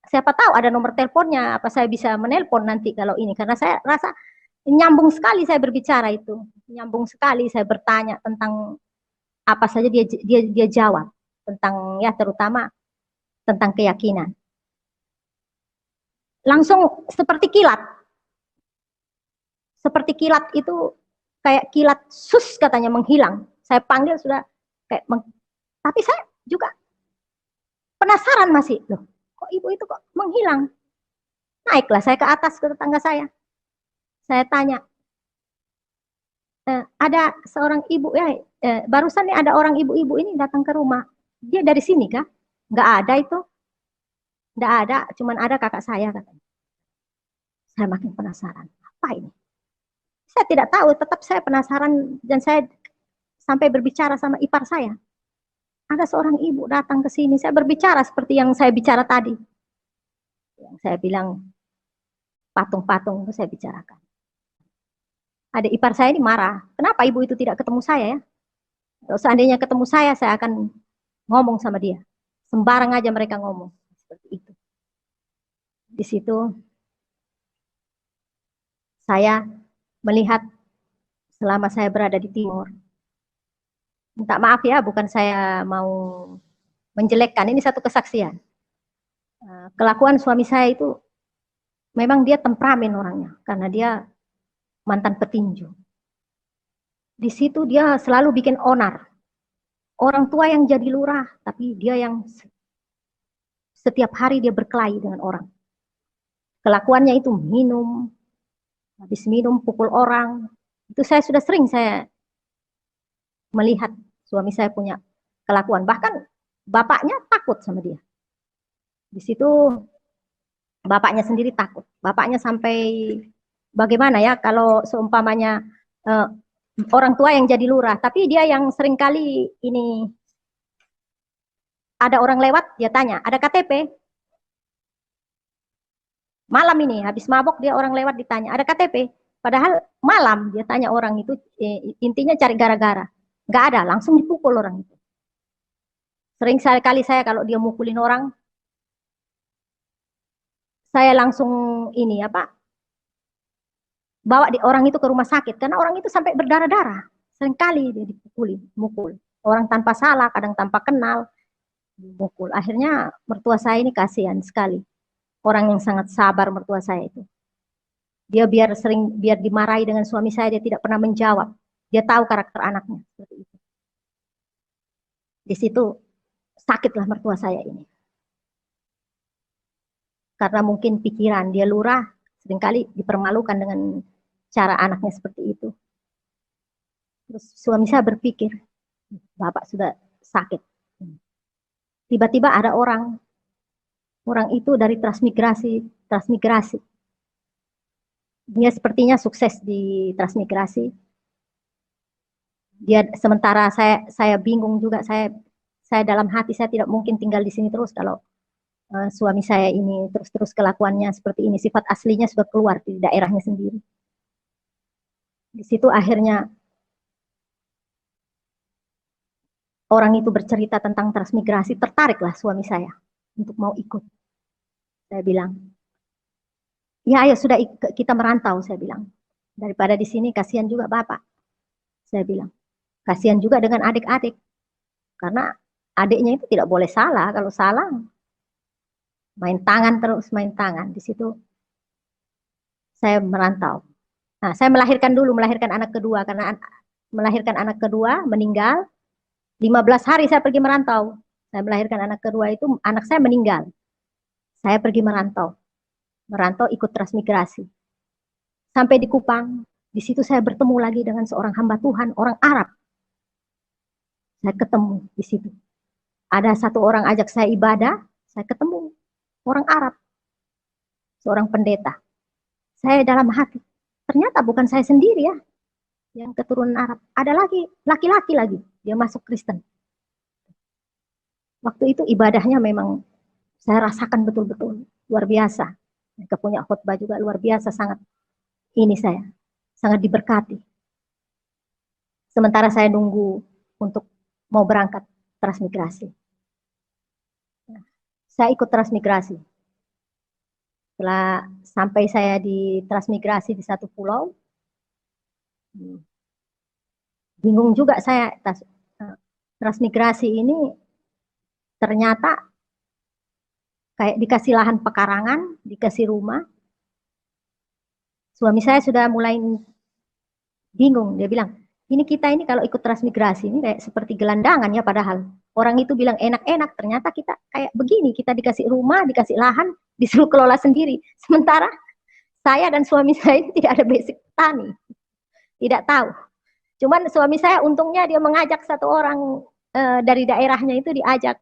siapa tahu ada nomor teleponnya, apa saya bisa menelpon nanti kalau ini. Karena saya rasa nyambung sekali saya berbicara itu. Nyambung sekali saya bertanya tentang apa saja dia jawab. Tentang, ya terutama tentang keyakinan. Langsung seperti kilat. Seperti kilat itu, kayak kilat sus katanya menghilang. Saya panggil sudah kayak tapi saya juga penasaran masih. Loh, kok ibu itu kok menghilang? Naiklah saya ke atas ke tetangga saya. Saya tanya, ada seorang ibu ya, barusan nih ada orang ibu-ibu ini datang ke rumah. Dia dari sini kah? Nggak ada itu. Nggak ada, cuman ada kakak saya katanya. Saya makin penasaran. Apa ini? Saya tidak tahu, tetap saya penasaran dan saya sampai berbicara sama ipar saya. Ada seorang ibu datang ke sini, saya berbicara seperti yang saya bicara tadi. Yang saya bilang patung-patung itu saya bicarakan. Ada ipar saya ini marah. Kenapa ibu itu tidak ketemu saya ya? Kalau seandainya ketemu saya akan ngomong sama dia. Sembarang aja mereka ngomong. Seperti itu. Di situ saya melihat selama saya berada di timur. Minta maaf ya, bukan saya mau menjelekkan. Ini satu kesaksian. Kelakuan suami saya itu memang dia temperamen orangnya. Karena dia mantan petinju. Di situ dia selalu bikin onar. Orang tua yang jadi lurah, tapi dia yang setiap hari dia berkelahi dengan orang. Kelakuannya itu minum, habis minum pukul orang. Itu saya sudah sering saya melihat suami saya punya kelakuan. Bahkan bapaknya takut sama dia. Di situ bapaknya sendiri takut. Bapaknya sampai bagaimana ya kalau seumpamanya orang tua yang jadi lurah, tapi dia yang seringkali ini ada orang lewat, dia tanya, ada KTP? Malam ini, habis mabok dia orang lewat ditanya, ada KTP? Padahal malam dia tanya orang itu, intinya cari gara-gara. Nggak ada, langsung dipukul orang itu. Sering sekali saya kalau dia mukulin orang, saya langsung ini bawa orang itu ke rumah sakit karena orang itu sampai berdarah-darah. Seringkali dia dipukuli, mukul. Orang tanpa salah, kadang tanpa kenal, mukul. Akhirnya mertua saya ini kasihan sekali. Orang yang sangat sabar mertua saya itu. Dia biar dimarahi dengan suami saya, dia tidak pernah menjawab. Dia tahu karakter anaknya seperti itu. Di situ sakitlah mertua saya ini. Karena mungkin pikiran dia lurah, seringkali dipermalukan dengan cara anaknya seperti itu. Terus suami saya berpikir, bapak sudah sakit. Tiba-tiba ada orang itu dari transmigrasi. Dia sepertinya sukses di transmigrasi. Dia sementara saya bingung juga, saya dalam hati saya tidak mungkin tinggal di sini terus kalau suami saya ini terus kelakuannya seperti ini, sifat aslinya sudah keluar di daerahnya sendiri. Di situ akhirnya orang itu bercerita tentang transmigrasi, tertariklah suami saya untuk mau ikut. Saya bilang, ya ayo sudah kita merantau, saya bilang. Daripada di sini kasihan juga bapak. Saya bilang, kasihan juga dengan adik-adik. Karena adiknya itu tidak boleh salah, kalau salah main tangan terus, main tangan. Di situ saya merantau. Nah, saya melahirkan anak kedua, karena melahirkan anak kedua, meninggal, 15 hari saya pergi merantau. Saya melahirkan anak kedua itu, anak saya meninggal. Saya pergi merantau ikut transmigrasi. Sampai di Kupang, di situ saya bertemu lagi dengan seorang hamba Tuhan, orang Arab. Saya ketemu di situ. Ada satu orang ajak saya ibadah, saya ketemu orang Arab, seorang pendeta. Saya dalam hati, ternyata bukan saya sendiri ya, yang keturunan Arab. Ada lagi, laki-laki lagi, dia masuk Kristen. Waktu itu ibadahnya memang saya rasakan betul-betul, luar biasa. Mereka punya khotbah juga luar biasa, sangat diberkati. Sementara saya nunggu untuk mau berangkat transmigrasi. Saya ikut transmigrasi. Setelah sampai saya di transmigrasi di satu pulau, bingung juga saya. Transmigrasi ini ternyata kayak dikasih lahan pekarangan, dikasih rumah. Suami saya sudah mulai bingung, dia bilang, ini kita ini kalau ikut transmigrasi ini kayak seperti gelandangan ya, padahal orang itu bilang enak-enak, ternyata kita kayak begini, kita dikasih rumah, dikasih lahan, disuruh kelola sendiri. Sementara saya dan suami saya ini tidak ada basic tani, tidak tahu. Cuman suami saya untungnya dia mengajak satu orang dari daerahnya itu, diajak,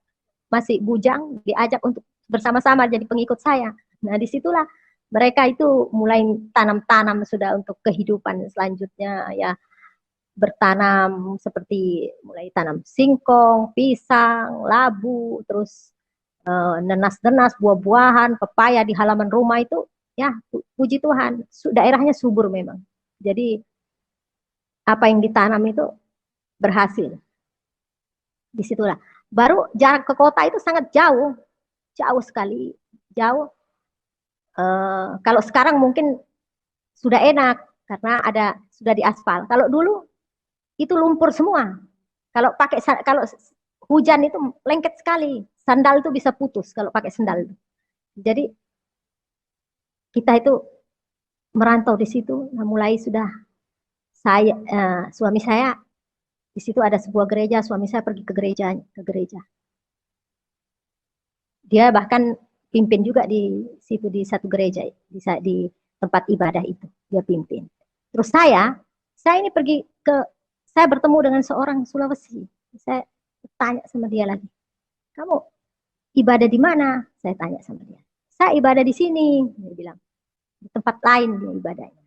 masih bujang, diajak untuk bersama-sama jadi pengikut saya. Nah disitulah mereka itu mulai tanam-tanam sudah untuk kehidupan selanjutnya ya, bertanam seperti mulai tanam singkong, pisang, labu, terus nenas-nenas, buah-buahan, pepaya di halaman rumah itu ya, puji Tuhan, daerahnya subur memang. Jadi apa yang ditanam itu berhasil. Disitulah. Baru jarak ke kota itu sangat jauh, jauh sekali, jauh. Kalau sekarang mungkin sudah enak karena sudah diaspal. Kalau dulu itu lumpur semua. Kalau hujan itu lengket sekali, sandal itu bisa putus kalau pakai sandal. Jadi kita itu merantau di situ, nah mulai sudah suami saya di situ ada sebuah gereja, suami saya pergi ke gereja. Dia bahkan pimpin juga di situ, di satu gereja, di tempat ibadah itu dia pimpin. Terus saya ini saya bertemu dengan seorang Sulawesi. Saya tanya sama dia lagi, kamu ibadah di mana? Saya tanya sama dia. Saya ibadah di sini, dia bilang. Di tempat lain dia ibadahnya.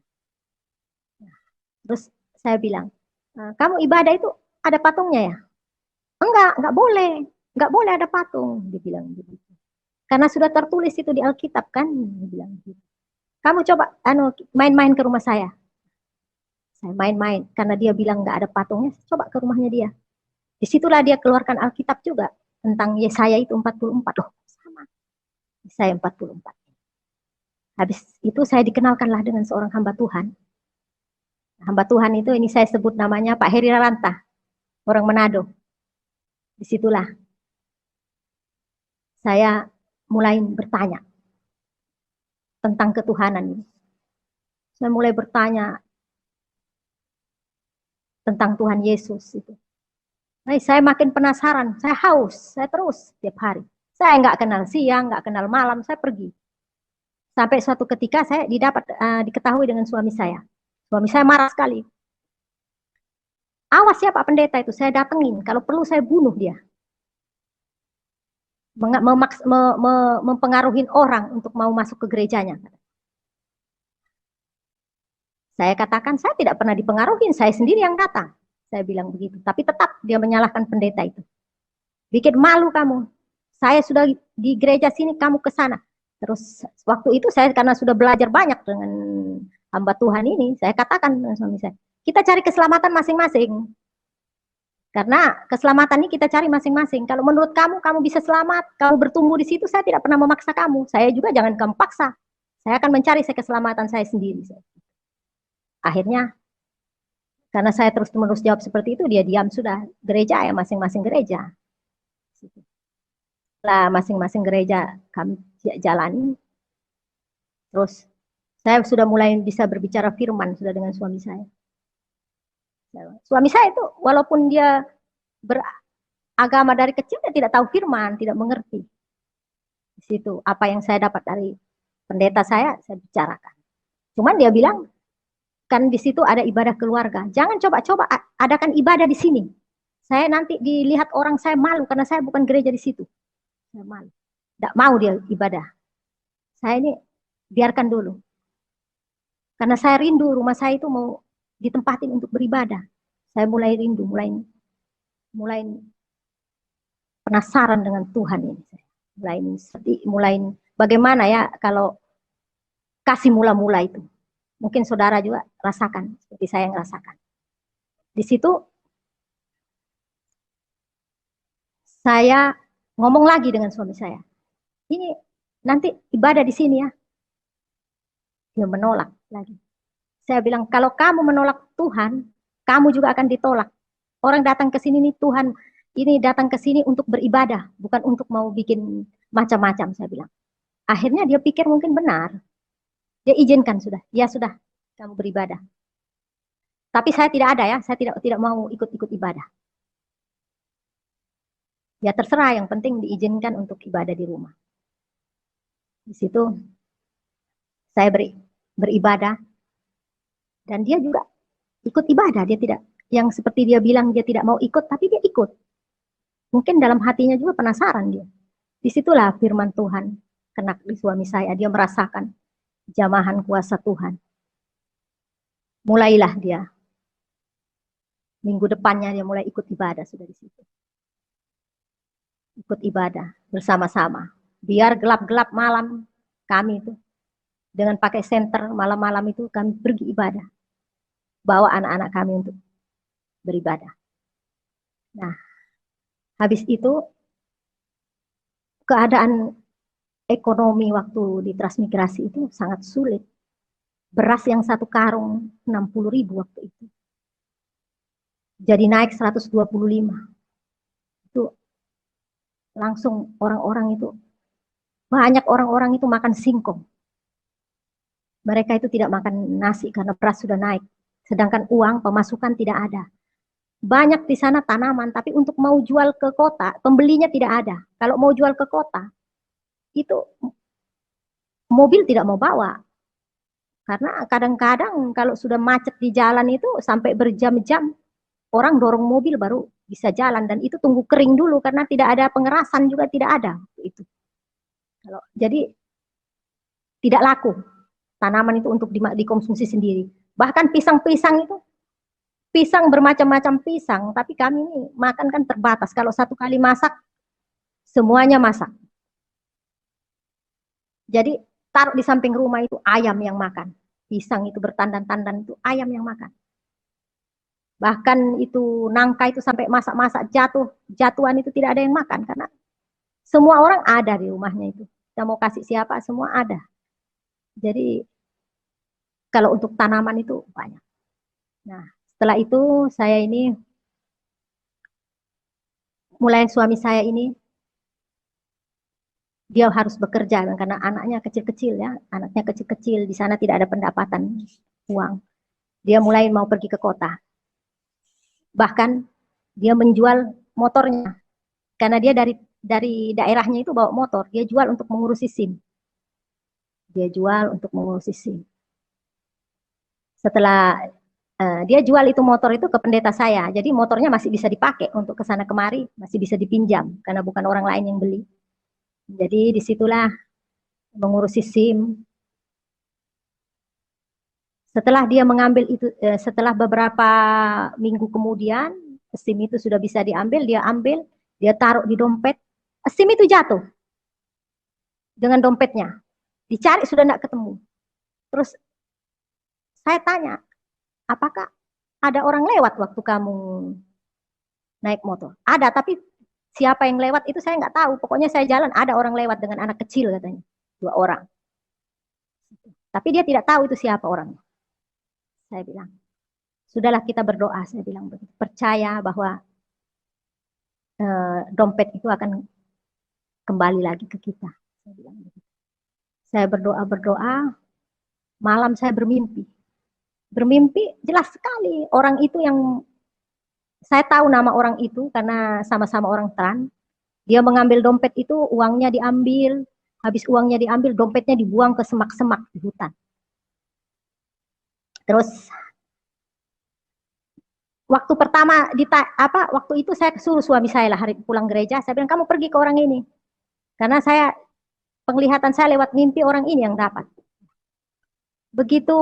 Terus saya bilang, kamu ibadah itu ada patungnya ya? Enggak boleh ada patung, dia bilang begitu. Karena sudah tertulis itu di Alkitab kan, dia bilang gitu. Kamu coba main-main ke rumah saya. Saya main-main, karena dia bilang nggak ada patungnya, coba ke rumahnya dia. Disitulah dia keluarkan Alkitab juga, tentang Yesaya itu 44. Loh, sama. Yesaya 44. Habis itu saya dikenalkanlah dengan seorang hamba Tuhan. Hamba Tuhan itu ini saya sebut namanya Pak Heri Raranta, orang Manado. Disitulah saya mulai bertanya tentang ketuhanan ini. Saya mulai bertanya tentang Tuhan Yesus itu. Nah, saya makin penasaran, saya haus, saya terus tiap hari. Saya nggak kenal siang, nggak kenal malam, saya pergi. Sampai suatu ketika saya diketahui dengan suami saya. Suami saya marah sekali. Awas ya Pak Pendeta itu, saya datengin. Kalau perlu saya bunuh dia. Mempengaruhi orang untuk mau masuk ke gerejanya. Saya katakan, saya tidak pernah dipengaruhi, saya sendiri yang datang. Saya bilang begitu. Tapi tetap dia menyalahkan pendeta itu. Bikin malu kamu. Saya sudah di gereja sini, kamu ke sana. Terus waktu itu saya karena sudah belajar banyak dengan hamba Tuhan ini, saya katakan dengan suami saya, kita cari keselamatan masing-masing. Karena keselamatan ini kita cari masing-masing. Kalau menurut kamu bisa selamat, kamu bertumbuh di situ, saya tidak pernah memaksa kamu. Saya juga jangan kamu paksa. Saya akan mencari keselamatan saya sendiri. Akhirnya, karena saya terus-menerus jawab seperti itu, dia diam sudah. Gereja ya, masing-masing gereja. Lah, masing-masing gereja kami jalani. Terus, saya sudah mulai bisa berbicara firman sudah dengan suami saya. Suami saya itu walaupun dia beragama dari kecil, dia tidak tahu firman, tidak mengerti. Di situ apa yang saya dapat dari pendeta saya bicarakan. Cuman dia bilang, kan di situ ada ibadah keluarga. Jangan coba-coba adakan ibadah di sini. Saya nanti dilihat orang, saya malu karena saya bukan gereja di situ. Saya malu. Tidak mau dia ibadah. Saya ini biarkan dulu. Karena saya rindu rumah saya itu mau ditempatin untuk beribadah. Saya mulai rindu, mulai penasaran dengan Tuhan ini. Mulai bagaimana ya kalau kasih mula-mula itu. Mungkin saudara juga rasakan seperti saya yang rasakan. Di situ saya ngomong lagi dengan suami saya. Ini nanti ibadah di sini ya. Dia menolak lagi. Saya bilang, kalau kamu menolak Tuhan, kamu juga akan ditolak. Orang datang ke sini nih, Tuhan ini datang ke sini untuk beribadah, bukan untuk mau bikin macam-macam, saya bilang. Akhirnya dia pikir mungkin benar. Dia izinkan sudah. Ya sudah, kamu beribadah. Tapi saya tidak ada ya, saya tidak mau ikut-ikut ibadah. Ya terserah, yang penting diizinkan untuk ibadah di rumah. Di situ saya beribadah, dan dia juga ikut ibadah, dia tidak yang seperti dia bilang dia tidak mau ikut, tapi dia ikut. Mungkin dalam hatinya juga penasaran dia. Disitulah firman Tuhan kena di suami saya. Dia merasakan jamahan kuasa Tuhan. Mulailah dia. Minggu depannya dia mulai ikut ibadah sudah di situ. Ikut ibadah bersama-sama. Biar gelap-gelap malam kami itu dengan pakai senter malam-malam itu kami pergi ibadah. Bawa anak-anak kami untuk beribadah. Nah, habis itu keadaan ekonomi waktu di transmigrasi itu sangat sulit. Beras yang 1 karung 60.000 waktu itu. Jadi naik 125. Itu langsung orang-orang itu, banyak orang-orang itu makan singkong. Mereka itu tidak makan nasi karena beras sudah naik. Sedangkan uang pemasukan tidak ada. Banyak di sana tanaman, tapi untuk mau jual ke kota, pembelinya tidak ada. Kalau mau jual ke kota, itu mobil tidak mau bawa. Karena kadang-kadang kalau sudah macet di jalan itu sampai berjam-jam, orang dorong mobil baru bisa jalan. Dan itu tunggu kering dulu karena tidak ada pengerasan juga tidak ada. Jadi tidak laku tanaman itu untuk dikonsumsi sendiri. Bahkan pisang-pisang itu, pisang bermacam-macam pisang, tapi kami ini makan kan terbatas. Kalau 1 kali masak, semuanya masak. Jadi taruh di samping rumah itu ayam yang makan. Pisang itu bertandan-tandan itu ayam yang makan. Bahkan itu nangka itu sampai masak-masak jatuhan itu tidak ada yang makan. Karena semua orang ada di rumahnya itu. Kita mau kasih siapa, semua ada. Jadi kalau untuk tanaman itu banyak. Nah, setelah itu saya ini mulai suami saya ini dia harus bekerja karena anaknya kecil-kecil ya, anaknya kecil-kecil di sana tidak ada pendapatan uang. Dia mulai mau pergi ke kota. Bahkan dia menjual motornya karena dia dari daerahnya itu bawa motor, dia jual untuk mengurusi SIM. Dia jual untuk mengurusi SIM. Setelah dia jual itu motor itu ke pendeta saya, jadi motornya masih bisa dipakai untuk ke sana kemari, masih bisa dipinjam karena bukan orang lain yang beli. Jadi disitulah mengurusi SIM. Setelah dia mengambil itu, setelah beberapa minggu kemudian SIM itu sudah bisa diambil, dia taruh di dompet, SIM itu jatuh dengan dompetnya, dicari sudah tidak ketemu. Terus saya tanya, apakah ada orang lewat waktu kamu naik motor? Ada, tapi siapa yang lewat itu saya nggak tahu. Pokoknya saya jalan, ada orang lewat dengan anak kecil katanya. 2 orang. Tapi dia tidak tahu itu siapa orangnya. Saya bilang, sudahlah kita berdoa. Saya bilang begitu. Percaya bahwa dompet itu akan kembali lagi ke kita. Saya bilang begitu. Saya berdoa. Malam saya bermimpi. Bermimpi jelas sekali orang itu yang saya tahu nama orang itu karena sama-sama orang Tran. Dia mengambil dompet itu, uangnya diambil, habis uangnya diambil, dompetnya dibuang ke semak-semak di hutan. Terus waktu pertama waktu itu saya suruh suami saya lah hari pulang gereja, saya bilang kamu pergi ke orang ini. Karena penglihatan saya lewat mimpi orang ini yang dapat. Begitu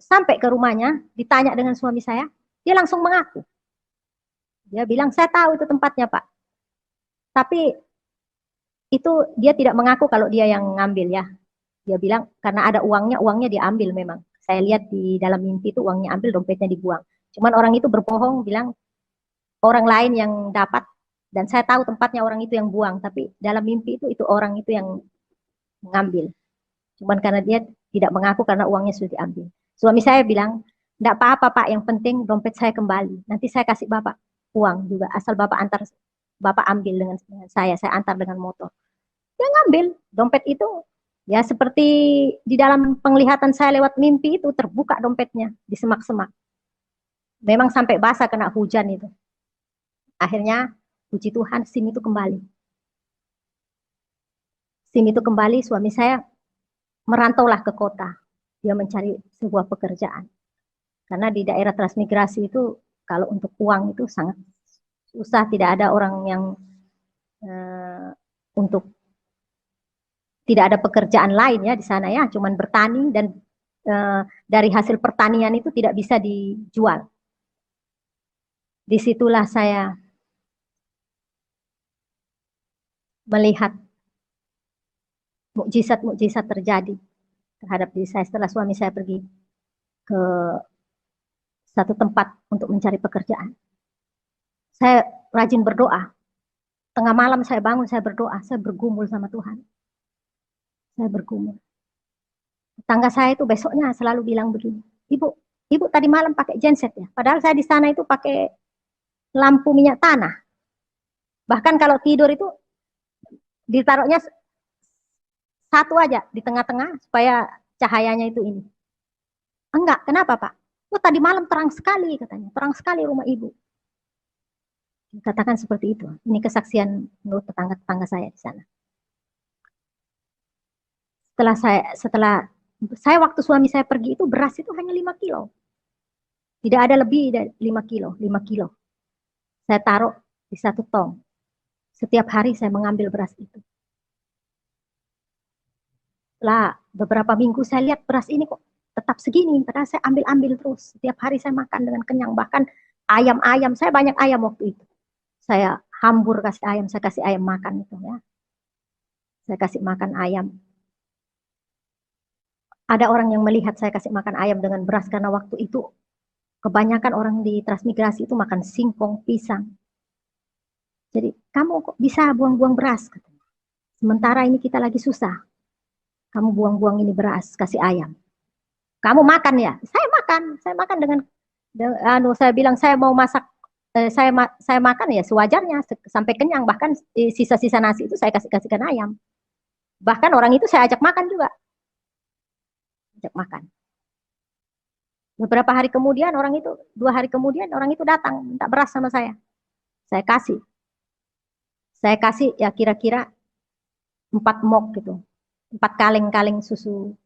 sampai ke rumahnya, ditanya dengan suami saya, dia langsung mengaku. Dia bilang, saya tahu itu tempatnya Pak. Tapi itu dia tidak mengaku kalau dia yang ngambil ya. Dia bilang, karena ada uangnya diambil memang. Saya lihat di dalam mimpi itu uangnya ambil, dompetnya dibuang. Cuman orang itu berbohong, bilang orang lain yang dapat. Dan saya tahu tempatnya orang itu yang buang. Tapi dalam mimpi itu orang itu yang mengambil. Cuman karena dia tidak mengaku karena uangnya sudah diambil. Suami saya bilang, enggak apa-apa Pak, yang penting dompet saya kembali. Nanti saya kasih Bapak uang juga, asal Bapak ambil dengan saya antar dengan motor. Dia ngambil dompet itu, ya seperti di dalam penglihatan saya lewat mimpi itu, terbuka dompetnya di semak-semak. Memang sampai basah kena hujan itu. Akhirnya, puji Tuhan, SIM itu kembali. SIM itu kembali, suami saya merantaulah ke kota. Dia mencari sebuah pekerjaan. Karena di daerah transmigrasi itu kalau untuk uang itu sangat susah, tidak ada orang yang untuk tidak ada pekerjaan lain ya di sana ya, cuman bertani dan dari hasil pertanian itu tidak bisa dijual. Disitulah saya melihat mukjizat-mukjizat terjadi terhadap diri saya setelah suami saya pergi ke satu tempat untuk mencari pekerjaan. Saya rajin berdoa. Tengah malam saya bangun, saya berdoa, saya bergumul sama Tuhan. Saya bergumul. Tetangga saya itu besoknya selalu bilang begini, Ibu tadi malam pakai genset ya? Padahal saya di sana itu pakai lampu minyak tanah. Bahkan kalau tidur itu ditaruhnya satu aja di tengah-tengah supaya cahayanya itu ini. Enggak, kenapa Pak? Oh tadi malam terang sekali katanya, terang sekali rumah Ibu. Katakan seperti itu. Ini kesaksian menurut tetangga-tetangga saya di sana. Setelah saya waktu suami saya pergi itu beras itu hanya 5 kilo. Tidak ada lebih dari 5 kilo, 5 kilo. Saya taruh di satu tong. Setiap hari saya mengambil beras itu. Setelah beberapa minggu saya lihat beras ini kok tetap segini. Padahal saya ambil terus. Setiap hari saya makan dengan kenyang. Bahkan ayam-ayam, saya banyak ayam waktu itu. Saya hambur kasih ayam, saya kasih ayam makan itu ya. Saya kasih makan ayam. Ada orang yang melihat saya kasih makan ayam dengan beras karena waktu itu kebanyakan orang di transmigrasi itu makan singkong, pisang. Jadi kamu kok bisa buang-buang beras? Katanya. Sementara ini kita lagi susah. Kamu buang-buang ini beras, kasih ayam. Kamu makan ya? Saya makan dengan saya bilang saya mau masak. Saya makan ya sewajarnya sampai kenyang, bahkan sisa-sisa nasi itu saya kasihkan ayam. Bahkan orang itu saya ajak makan juga. Ajak makan. Beberapa hari kemudian 2 hari kemudian orang itu datang minta beras sama saya. Saya kasih. Saya kasih ya kira-kira 4 mok gitu. 4 kaleng-kaleng susu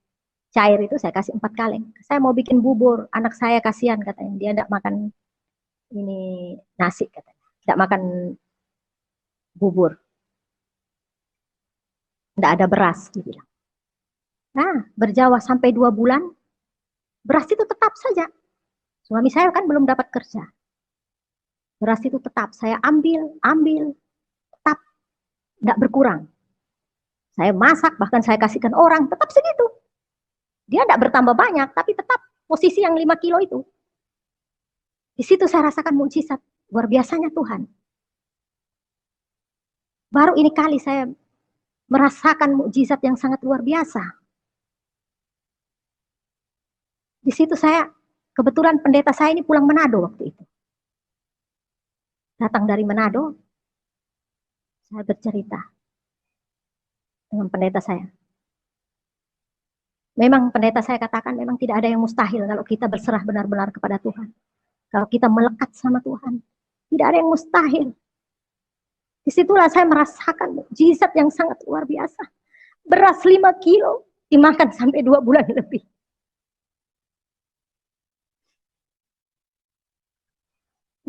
cair itu saya kasih 4 kaleng. Saya mau bikin bubur, anak saya kasihan katanya, dia enggak makan ini nasi katanya, tidak makan bubur, tidak ada beras, dia bilang. Nah, berjawa sampai 2 bulan, beras itu tetap saja. Suami saya kan belum dapat kerja. Beras itu tetap, saya ambil, tetap, tidak berkurang. Saya masak, bahkan saya kasihkan orang, tetap segitu. Dia tidak bertambah banyak, tapi tetap posisi yang 5 kilo itu. Di situ saya rasakan mukjizat luar biasanya Tuhan. Baru ini kali saya merasakan mukjizat yang sangat luar biasa. Di situ saya, kebetulan pendeta saya ini pulang Manado waktu itu. Datang dari Manado, saya bercerita dengan pendeta saya. Memang pendeta saya katakan memang tidak ada yang mustahil kalau kita berserah benar-benar kepada Tuhan. Kalau kita melekat sama Tuhan, tidak ada yang mustahil. Disitulah saya merasakan mukjizat yang sangat luar biasa. Beras 5 kilo dimakan sampai 2 bulan lebih.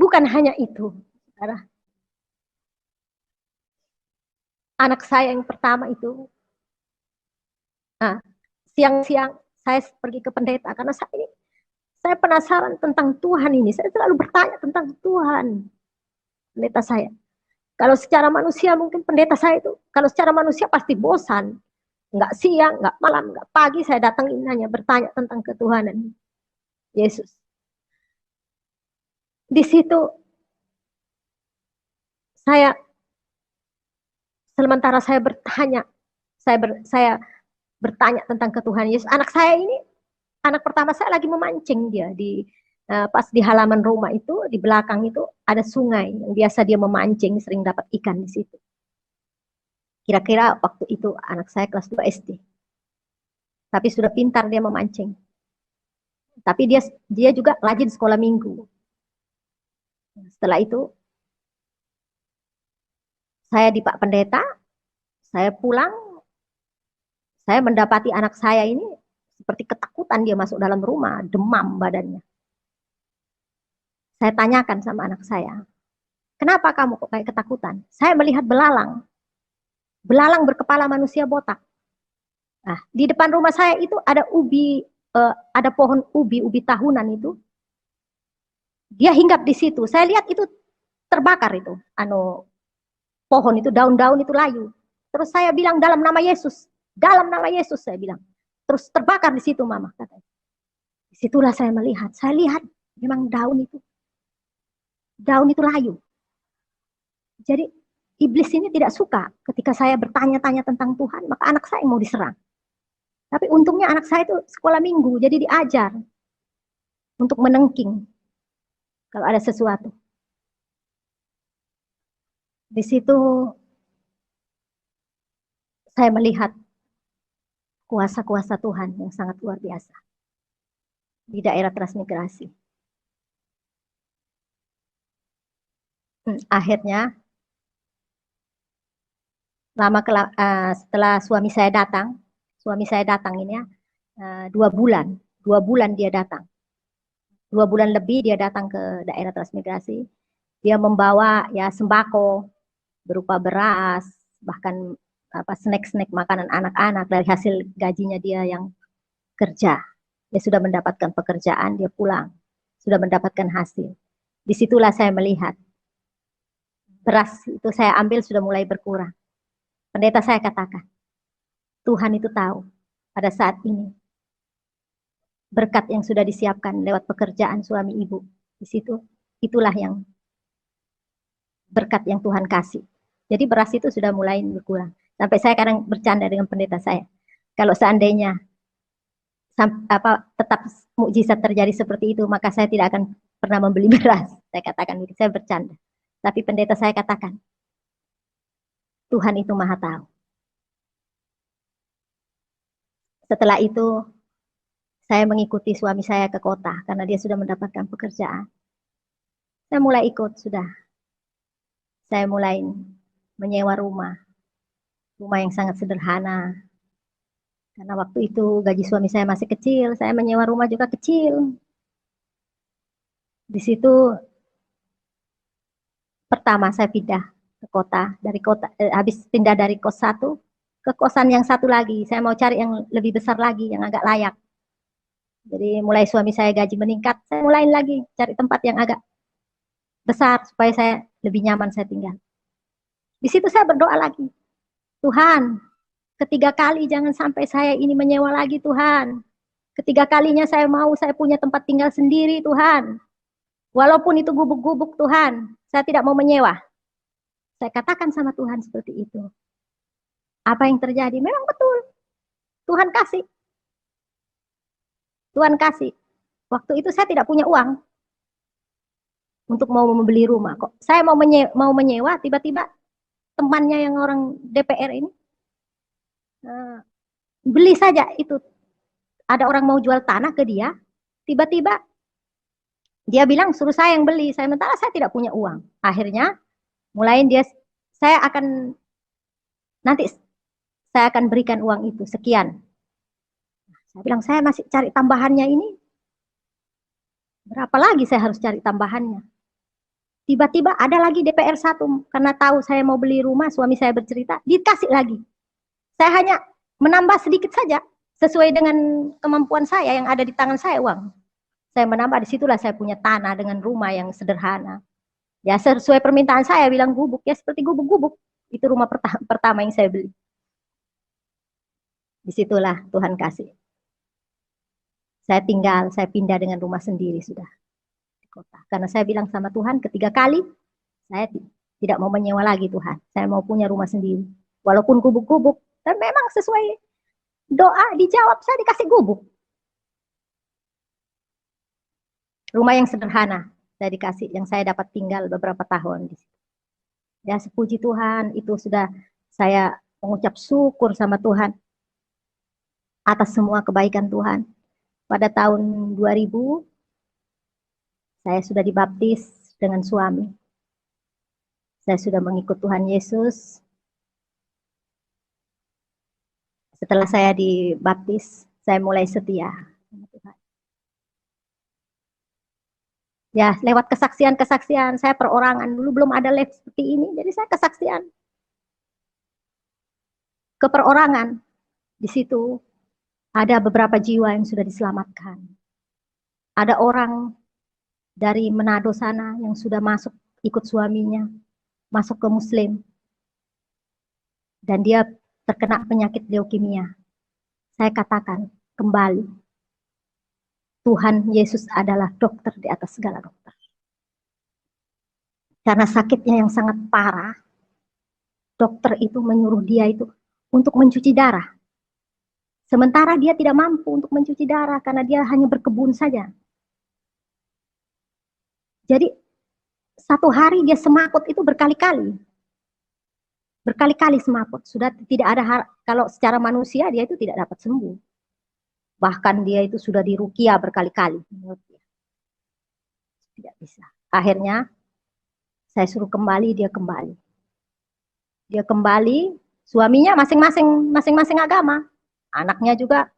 Bukan hanya itu, saudara. Anak saya yang pertama itu, siang-siang saya pergi ke pendeta karena saya penasaran tentang Tuhan ini. Saya selalu bertanya tentang Tuhan. Pendeta saya. Kalau secara manusia mungkin pendeta saya itu, kalau secara manusia pasti bosan. Enggak siang, enggak malam, enggak pagi saya datangin hanya bertanya tentang ketuhanan Yesus. Di situ sementara saya bertanya, saya bertanya tentang ketuhanan Yesus. Anak pertama saya lagi memancing dia pas di halaman rumah itu, di belakang itu ada sungai yang biasa dia memancing, sering dapat ikan di situ. Kira-kira waktu itu anak saya kelas 2 SD. Tapi sudah pintar dia memancing. Tapi dia juga rajin sekolah minggu. Setelah itu saya di Pak Pendeta, saya pulang, saya mendapati anak saya ini seperti ketakutan, dia masuk dalam rumah, demam badannya. Saya tanyakan sama anak saya, kenapa kamu kok kayak ketakutan? Saya melihat belalang. Belalang berkepala manusia botak. Nah, di depan rumah saya itu ada ada pohon ubi tahunan itu. Dia hinggap di situ. Saya lihat itu terbakar itu, pohon itu, daun-daun itu layu. Terus saya bilang dalam nama Yesus saya bilang. Terus terbakar di situ mama katanya. Disitulah saya melihat, saya lihat memang daun itu layu. Jadi iblis ini tidak suka ketika saya bertanya-tanya tentang Tuhan, maka anak saya mau diserang. Tapi untungnya anak saya itu sekolah minggu, jadi diajar untuk menengking kalau ada sesuatu. Di situ saya melihat kuasa-kuasa Tuhan yang sangat luar biasa di daerah transmigrasi. Akhirnya, setelah suami saya datang ini ya, 2 bulan dia datang. 2 bulan lebih dia datang ke daerah transmigrasi. Dia membawa ya sembako berupa beras, bahkan snack-snack makanan anak-anak dari hasil gajinya dia yang kerja. Dia sudah mendapatkan pekerjaan, dia pulang, sudah mendapatkan hasil. Disitulah saya melihat beras itu saya ambil sudah mulai berkurang. Pendeta saya katakan, Tuhan itu tahu pada saat ini berkat yang sudah disiapkan lewat pekerjaan suami ibu di situ, itulah yang berkat yang Tuhan kasih. Jadi beras itu sudah mulai berkurang. Sampai saya kadang bercanda dengan pendeta saya, kalau seandainya tetap mukjizat terjadi seperti itu, maka saya tidak akan pernah membeli beras. Saya katakan gitu, saya bercanda. Tapi pendeta saya katakan, Tuhan itu maha tahu. Setelah itu, saya mengikuti suami saya ke kota, karena dia sudah mendapatkan pekerjaan. Saya mulai ikut, sudah. Saya mulai menyewa rumah yang sangat sederhana. Karena waktu itu gaji suami saya masih kecil, saya menyewa rumah juga kecil. Di situ pertama saya pindah ke kota, habis pindah dari kos 1 ke kosan yang satu lagi. Saya mau cari yang lebih besar lagi, yang agak layak. Jadi mulai suami saya gaji meningkat, saya mulai lagi cari tempat yang agak besar supaya saya lebih nyaman saya tinggal. Di situ saya berdoa lagi, Tuhan, ketiga kali jangan sampai saya ini menyewa lagi Tuhan. Ketiga kalinya saya punya tempat tinggal sendiri Tuhan. Walaupun itu gubuk-gubuk Tuhan, saya tidak mau menyewa. Saya katakan sama Tuhan seperti itu. Apa yang terjadi? Memang betul. Tuhan kasih. Tuhan kasih. Waktu itu saya tidak punya uang untuk mau membeli rumah. Kok saya mau menyewa, tiba-tiba temannya yang orang DPR ini beli saja itu. Ada orang mau jual tanah ke dia, tiba-tiba dia bilang suruh saya yang beli. Sementara saya tidak punya uang. Akhirnya nanti saya akan berikan uang itu sekian. Saya bilang saya masih cari tambahannya ini. Berapa lagi saya harus cari tambahannya? Tiba-tiba ada lagi DPR 1 karena tahu saya mau beli rumah, suami saya bercerita, dikasih lagi. Saya hanya menambah sedikit saja sesuai dengan kemampuan saya yang ada di tangan saya uang. Saya menambah, disitulah saya punya tanah dengan rumah yang sederhana. Ya sesuai permintaan saya bilang gubuk, ya seperti gubuk-gubuk. Itu rumah pertama yang saya beli. Disitulah Tuhan kasih. Saya pindah dengan rumah sendiri sudah di kota. Karena saya bilang sama Tuhan, ketiga kali saya tidak mau menyewa lagi Tuhan. Saya mau punya rumah sendiri. Walaupun gubuk-gubuk, dan memang sesuai doa dijawab, saya dikasih gubuk. Rumah yang sederhana saya dikasih, yang saya dapat tinggal beberapa tahun di situ. Ya sepuji Tuhan, itu sudah saya mengucap syukur sama Tuhan atas semua kebaikan Tuhan. Pada tahun 2000, saya sudah dibaptis dengan suami. Saya sudah mengikut Tuhan Yesus. Setelah saya dibaptis, saya mulai setia sama Tuhan. Ya, lewat kesaksian-kesaksian, saya perorangan. Dulu belum ada live seperti ini, jadi saya kesaksian. Keperorangan. Di situ ada beberapa jiwa yang sudah diselamatkan. Ada orang dari Manado sana yang sudah masuk ikut suaminya, masuk ke Muslim. Dan dia terkena penyakit leukemia. Saya katakan kembali, Tuhan Yesus adalah dokter di atas segala dokter. Karena sakitnya yang sangat parah, dokter itu menyuruh dia itu untuk mencuci darah. Sementara dia tidak mampu untuk mencuci darah karena dia hanya berkebun saja. Jadi satu hari dia semaput itu berkali-kali. Berkali-kali semaput. Sudah tidak ada, kalau secara manusia dia itu tidak dapat sembuh. Bahkan dia itu sudah diruqyah berkali-kali. Tidak bisa. Akhirnya saya suruh kembali, dia kembali. Dia kembali, suaminya masing-masing agama. Anaknya juga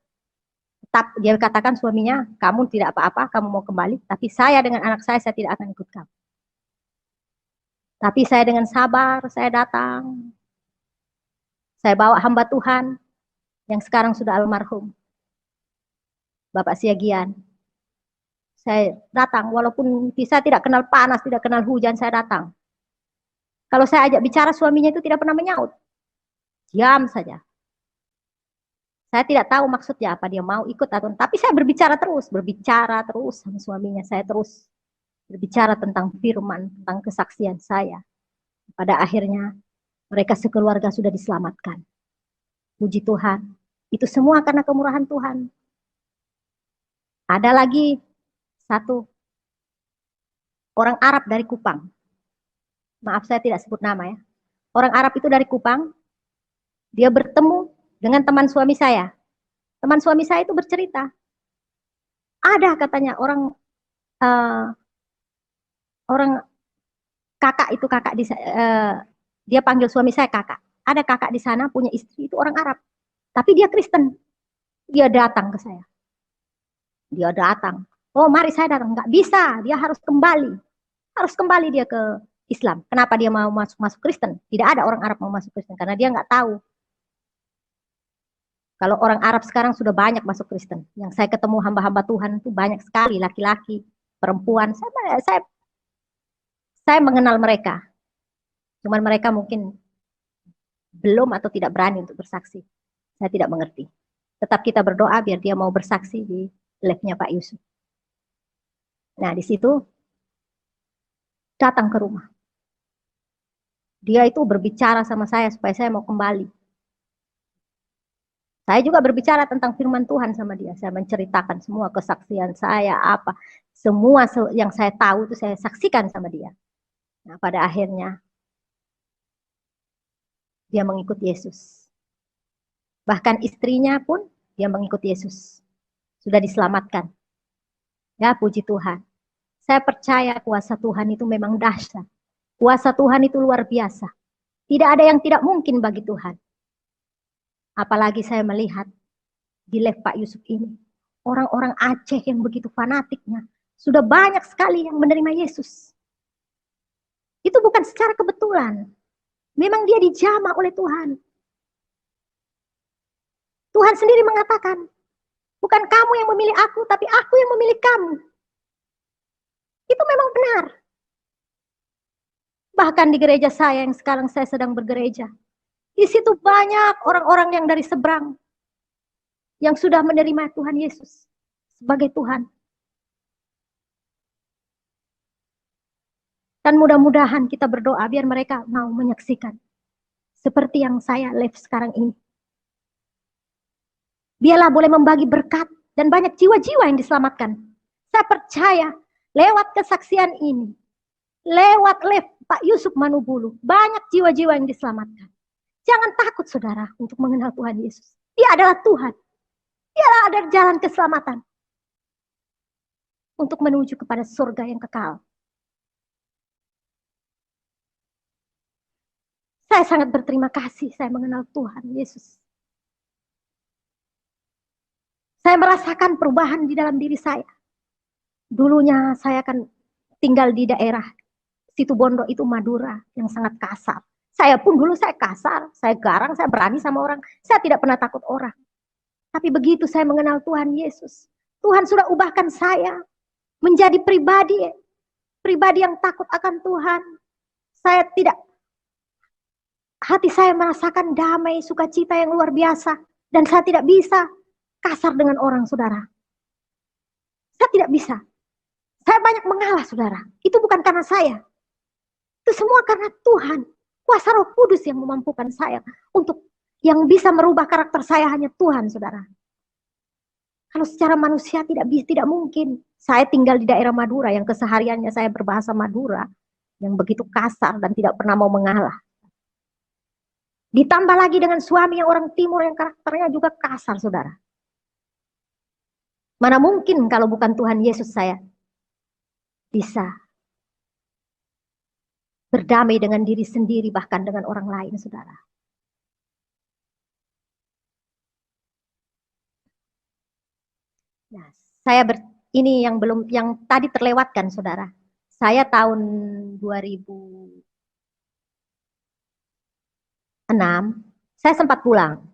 tetap dia katakan suaminya, kamu tidak apa-apa, kamu mau kembali, tapi saya dengan anak saya tidak akan ikut kamu. Tapi saya dengan sabar, saya datang. Saya bawa hamba Tuhan yang sekarang sudah almarhum, Bapak Siagian. Saya datang, walaupun saya tidak kenal panas, tidak kenal hujan, saya datang. Kalau saya ajak bicara, suaminya itu tidak pernah menyaut. Diam saja. Saya tidak tahu maksudnya apa, dia mau ikut atau tapi saya berbicara terus sama suaminya. Saya terus berbicara tentang firman, tentang kesaksian saya. Pada akhirnya mereka sekeluarga sudah diselamatkan. Puji Tuhan. Itu semua karena kemurahan Tuhan. Ada lagi satu orang Arab dari Kupang. Maaf saya tidak sebut nama ya. Orang Arab itu dari Kupang. Dia bertemu dengan teman suami saya. Teman suami saya itu bercerita. Ada katanya orang kakak itu dia panggil suami saya kakak. Ada kakak di sana punya istri itu orang Arab. Tapi dia Kristen. Dia datang ke saya. Dia datang. Oh mari saya datang. Nggak bisa. Dia harus kembali. Harus kembali dia ke Islam. Kenapa dia mau masuk Kristen? Tidak ada orang Arab mau masuk Kristen. Karena dia nggak tahu. Kalau orang Arab sekarang sudah banyak masuk Kristen. Yang saya ketemu hamba-hamba Tuhan itu banyak sekali. Laki-laki, perempuan. Saya mengenal mereka. Cuman mereka mungkin belum atau tidak berani untuk bersaksi. Saya tidak mengerti. Tetap kita berdoa biar dia mau bersaksi di live-nya Pak Yusuf. Nah, di situ datang ke rumah. Dia itu berbicara sama saya supaya saya mau kembali. Saya juga berbicara tentang firman Tuhan sama dia. Saya menceritakan semua kesaksian saya, apa. Semua yang saya tahu itu saya saksikan sama dia. Nah, pada akhirnya dia mengikut Yesus. Bahkan istrinya pun dia mengikut Yesus. Sudah diselamatkan. Ya, puji Tuhan. Saya percaya kuasa Tuhan itu memang dahsyat. Kuasa Tuhan itu luar biasa. Tidak ada yang tidak mungkin bagi Tuhan. Apalagi saya melihat di live Pak Yusuf ini. Orang-orang Aceh yang begitu fanatiknya. Sudah banyak sekali yang menerima Yesus. Itu bukan secara kebetulan. Memang dia dijamah oleh Tuhan. Tuhan sendiri mengatakan, bukan kamu yang memilih aku, tapi aku yang memilih kamu. Itu memang benar. Bahkan di gereja saya yang sekarang saya sedang bergereja, di situ banyak orang-orang yang dari seberang yang sudah menerima Tuhan Yesus sebagai Tuhan. Dan mudah-mudahan kita berdoa biar mereka mau menyaksikan seperti yang saya live sekarang ini. Biarlah boleh membagi berkat dan banyak jiwa-jiwa yang diselamatkan. Saya percaya lewat kesaksian ini, lewat live Pak Yusuf Manubulu, banyak jiwa-jiwa yang diselamatkan. Jangan takut saudara untuk mengenal Tuhan Yesus. Dia adalah Tuhan. Dia ada jalan keselamatan untuk menuju kepada surga yang kekal. Saya sangat berterima kasih saya mengenal Tuhan Yesus. Saya merasakan perubahan di dalam diri saya. Dulunya saya kan tinggal di daerah Situbondo itu Madura yang sangat kasar. Saya pun dulu saya kasar, saya garang, saya berani sama orang. Saya tidak pernah takut orang. Tapi begitu saya mengenal Tuhan Yesus, Tuhan sudah ubahkan saya menjadi pribadi yang takut akan Tuhan. Hati saya merasakan damai, sukacita yang luar biasa. Dan saya tidak bisa kasar dengan orang, saudara. Saya tidak bisa. Saya banyak mengalah, saudara. Itu bukan karena saya. Itu semua karena Tuhan. Kuasa Roh Kudus yang memampukan saya untuk yang bisa merubah karakter saya hanya Tuhan, saudara. Kalau secara manusia tidak mungkin. Saya tinggal di daerah Madura yang kesehariannya saya berbahasa Madura yang begitu kasar dan tidak pernah mau mengalah. Ditambah lagi dengan suami yang orang timur yang karakternya juga kasar, saudara. Mana mungkin kalau bukan Tuhan Yesus saya bisa berdamai dengan diri sendiri bahkan dengan orang lain, saudara. Nah, ini yang tadi terlewatkan, saudara. Saya tahun 2006, saya sempat pulang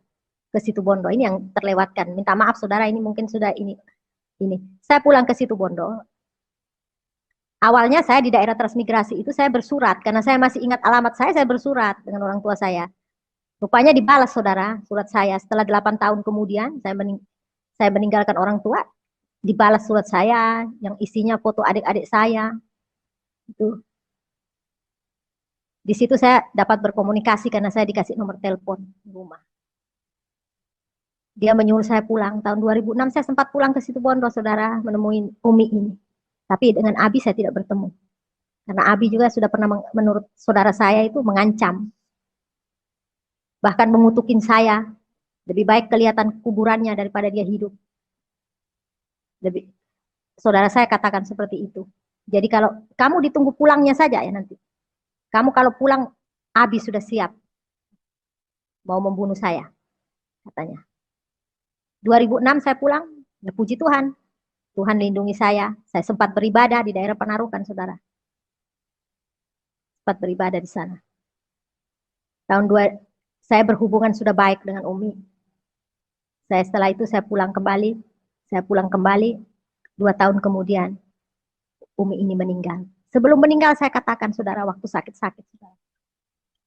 ke Situbondo. Ini yang terlewatkan. Minta maaf, saudara. Ini mungkin sudah ini. Saya pulang ke Situbondo. Awalnya saya di daerah transmigrasi itu saya bersurat karena saya masih ingat alamat saya bersurat dengan orang tua saya. Rupanya dibalas, saudara, surat saya setelah 8 tahun kemudian saya meninggalkan orang tua, dibalas surat saya yang isinya foto adik-adik saya. Itu. Di situ saya dapat berkomunikasi karena saya dikasih nomor telepon di rumah. Dia menyuruh saya pulang. Tahun 2006 saya sempat pulang ke Situbondo, saudara, menemui Umi ini. Tapi dengan Abi saya tidak bertemu. Karena Abi juga sudah pernah menurut saudara saya itu mengancam. Bahkan mengutukin saya. Lebih baik kelihatan kuburannya daripada dia hidup. Saudara saya katakan seperti itu. Jadi kalau kamu ditunggu pulangnya saja ya nanti. Kamu kalau pulang, Abi sudah siap. Mau membunuh saya. Katanya. 2006 saya pulang. Ya puji Tuhan. Tuhan lindungi saya. Saya sempat beribadah di daerah Panarukan, saudara. Sempat beribadah di sana. Saya berhubungan sudah baik dengan Umi. Setelah itu saya pulang kembali. 2 tahun kemudian Umi ini meninggal. Sebelum meninggal saya katakan, saudara, waktu sakit-sakit, saudara.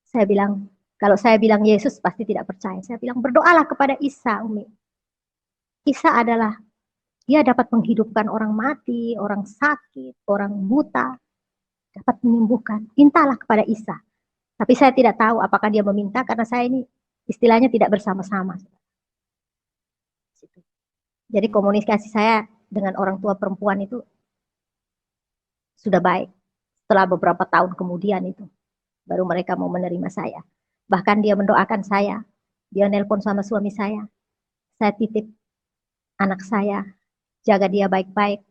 Saya bilang, kalau saya bilang Yesus pasti tidak percaya. Saya bilang, berdoalah kepada Isa, Umi. Isa adalah dia dapat menghidupkan orang mati, orang sakit, orang buta, dapat menyembuhkan. Mintalah kepada Isa. Tapi saya tidak tahu apakah dia meminta karena saya ini istilahnya tidak bersama-sama. Jadi komunikasi saya dengan orang tua perempuan itu sudah baik. Setelah beberapa tahun kemudian itu, baru mereka mau menerima saya. Bahkan dia mendoakan saya. Dia nelpon sama suami saya. Saya titip anak saya. Jaga dia baik-baik.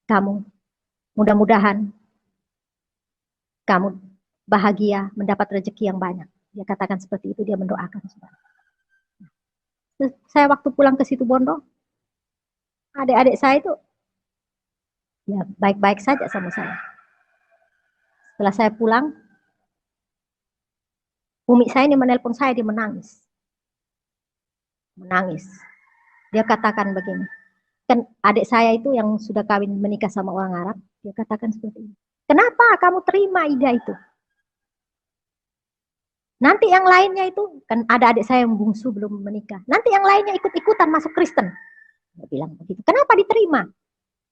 Kamu, mudah-mudahan kamu bahagia mendapat rezeki yang banyak. Dia katakan seperti itu, dia mendoakan. Saya waktu pulang ke Situbondo, adik-adik saya itu ya baik-baik saja sama saya. Setelah saya pulang, Umi saya ini menelpon saya, dia menangis. Dia katakan begini, kan adik saya itu yang sudah kawin menikah sama orang Arab, dia katakan seperti ini. Kenapa kamu terima Ida itu? Nanti yang lainnya itu, kan ada adik saya yang bungsu belum menikah. Nanti yang lainnya ikut-ikutan masuk Kristen. Dia bilang begitu. Kenapa diterima?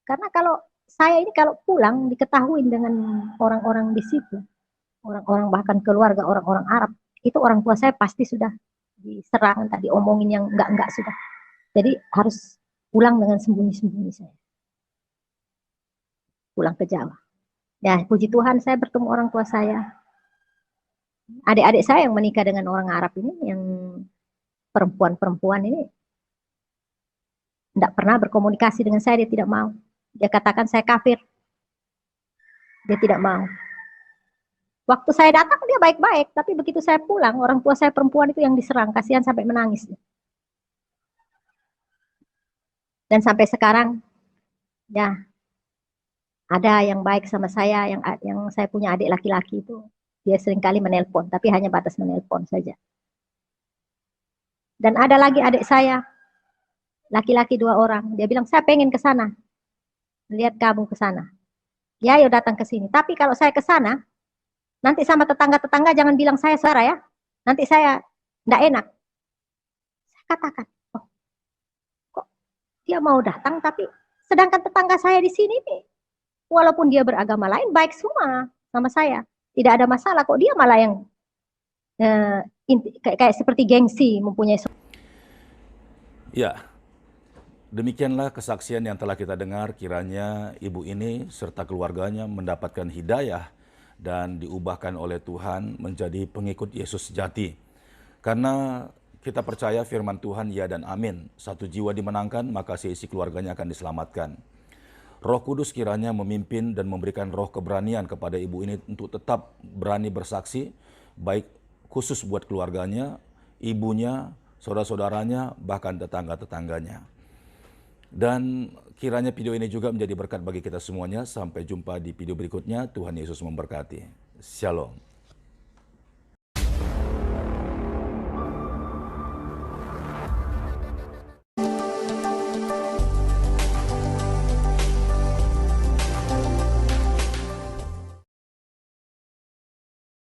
Karena kalau saya ini kalau pulang diketahui dengan orang-orang di situ, orang-orang bahkan keluarga orang-orang Arab, itu orang tua saya pasti sudah diserang, tadi omongin yang enggak sudah. Jadi harus pulang dengan sembunyi-sembunyi saya. Pulang ke Jawa. Ya, puji Tuhan saya bertemu orang tua saya. Adik-adik saya yang menikah dengan orang Arab ini, yang perempuan-perempuan ini, tidak pernah berkomunikasi dengan saya, dia tidak mau. Dia katakan saya kafir. Dia tidak mau. Waktu saya datang dia baik-baik, tapi begitu saya pulang, orang tua saya perempuan itu yang diserang, kasihan sampai menangis. Dan sampai sekarang, ya, Ada yang baik sama saya, yang saya punya adik laki-laki itu, dia seringkali menelpon, tapi hanya batas menelpon saja. Dan ada lagi adik saya, laki-laki 2 orang, dia bilang, saya pengen ke sana, lihat kamu ke sana. Ya, ayo datang ke sini. Tapi kalau saya ke sana, nanti sama tetangga-tetangga jangan bilang saya saudara ya. Nanti saya enggak enak. Saya katakan, oh, kok dia mau datang, tapi sedangkan tetangga saya di sini nih, walaupun dia beragama lain, baik semua sama saya. Tidak ada masalah, kok dia malah yang kayak seperti gengsi mempunyai. Ya, demikianlah kesaksian yang telah kita dengar. Kiranya ibu ini serta keluarganya mendapatkan hidayah dan diubahkan oleh Tuhan menjadi pengikut Yesus sejati. Karena kita percaya firman Tuhan ya dan amin. Satu jiwa dimenangkan, maka seisi keluarganya akan diselamatkan. Roh Kudus kiranya memimpin dan memberikan roh keberanian kepada ibu ini untuk tetap berani bersaksi, baik khusus buat keluarganya, ibunya, saudara-saudaranya, bahkan tetangga-tetangganya. Dan kiranya video ini juga menjadi berkat bagi kita semuanya. Sampai jumpa di video berikutnya. Tuhan Yesus memberkati. Shalom.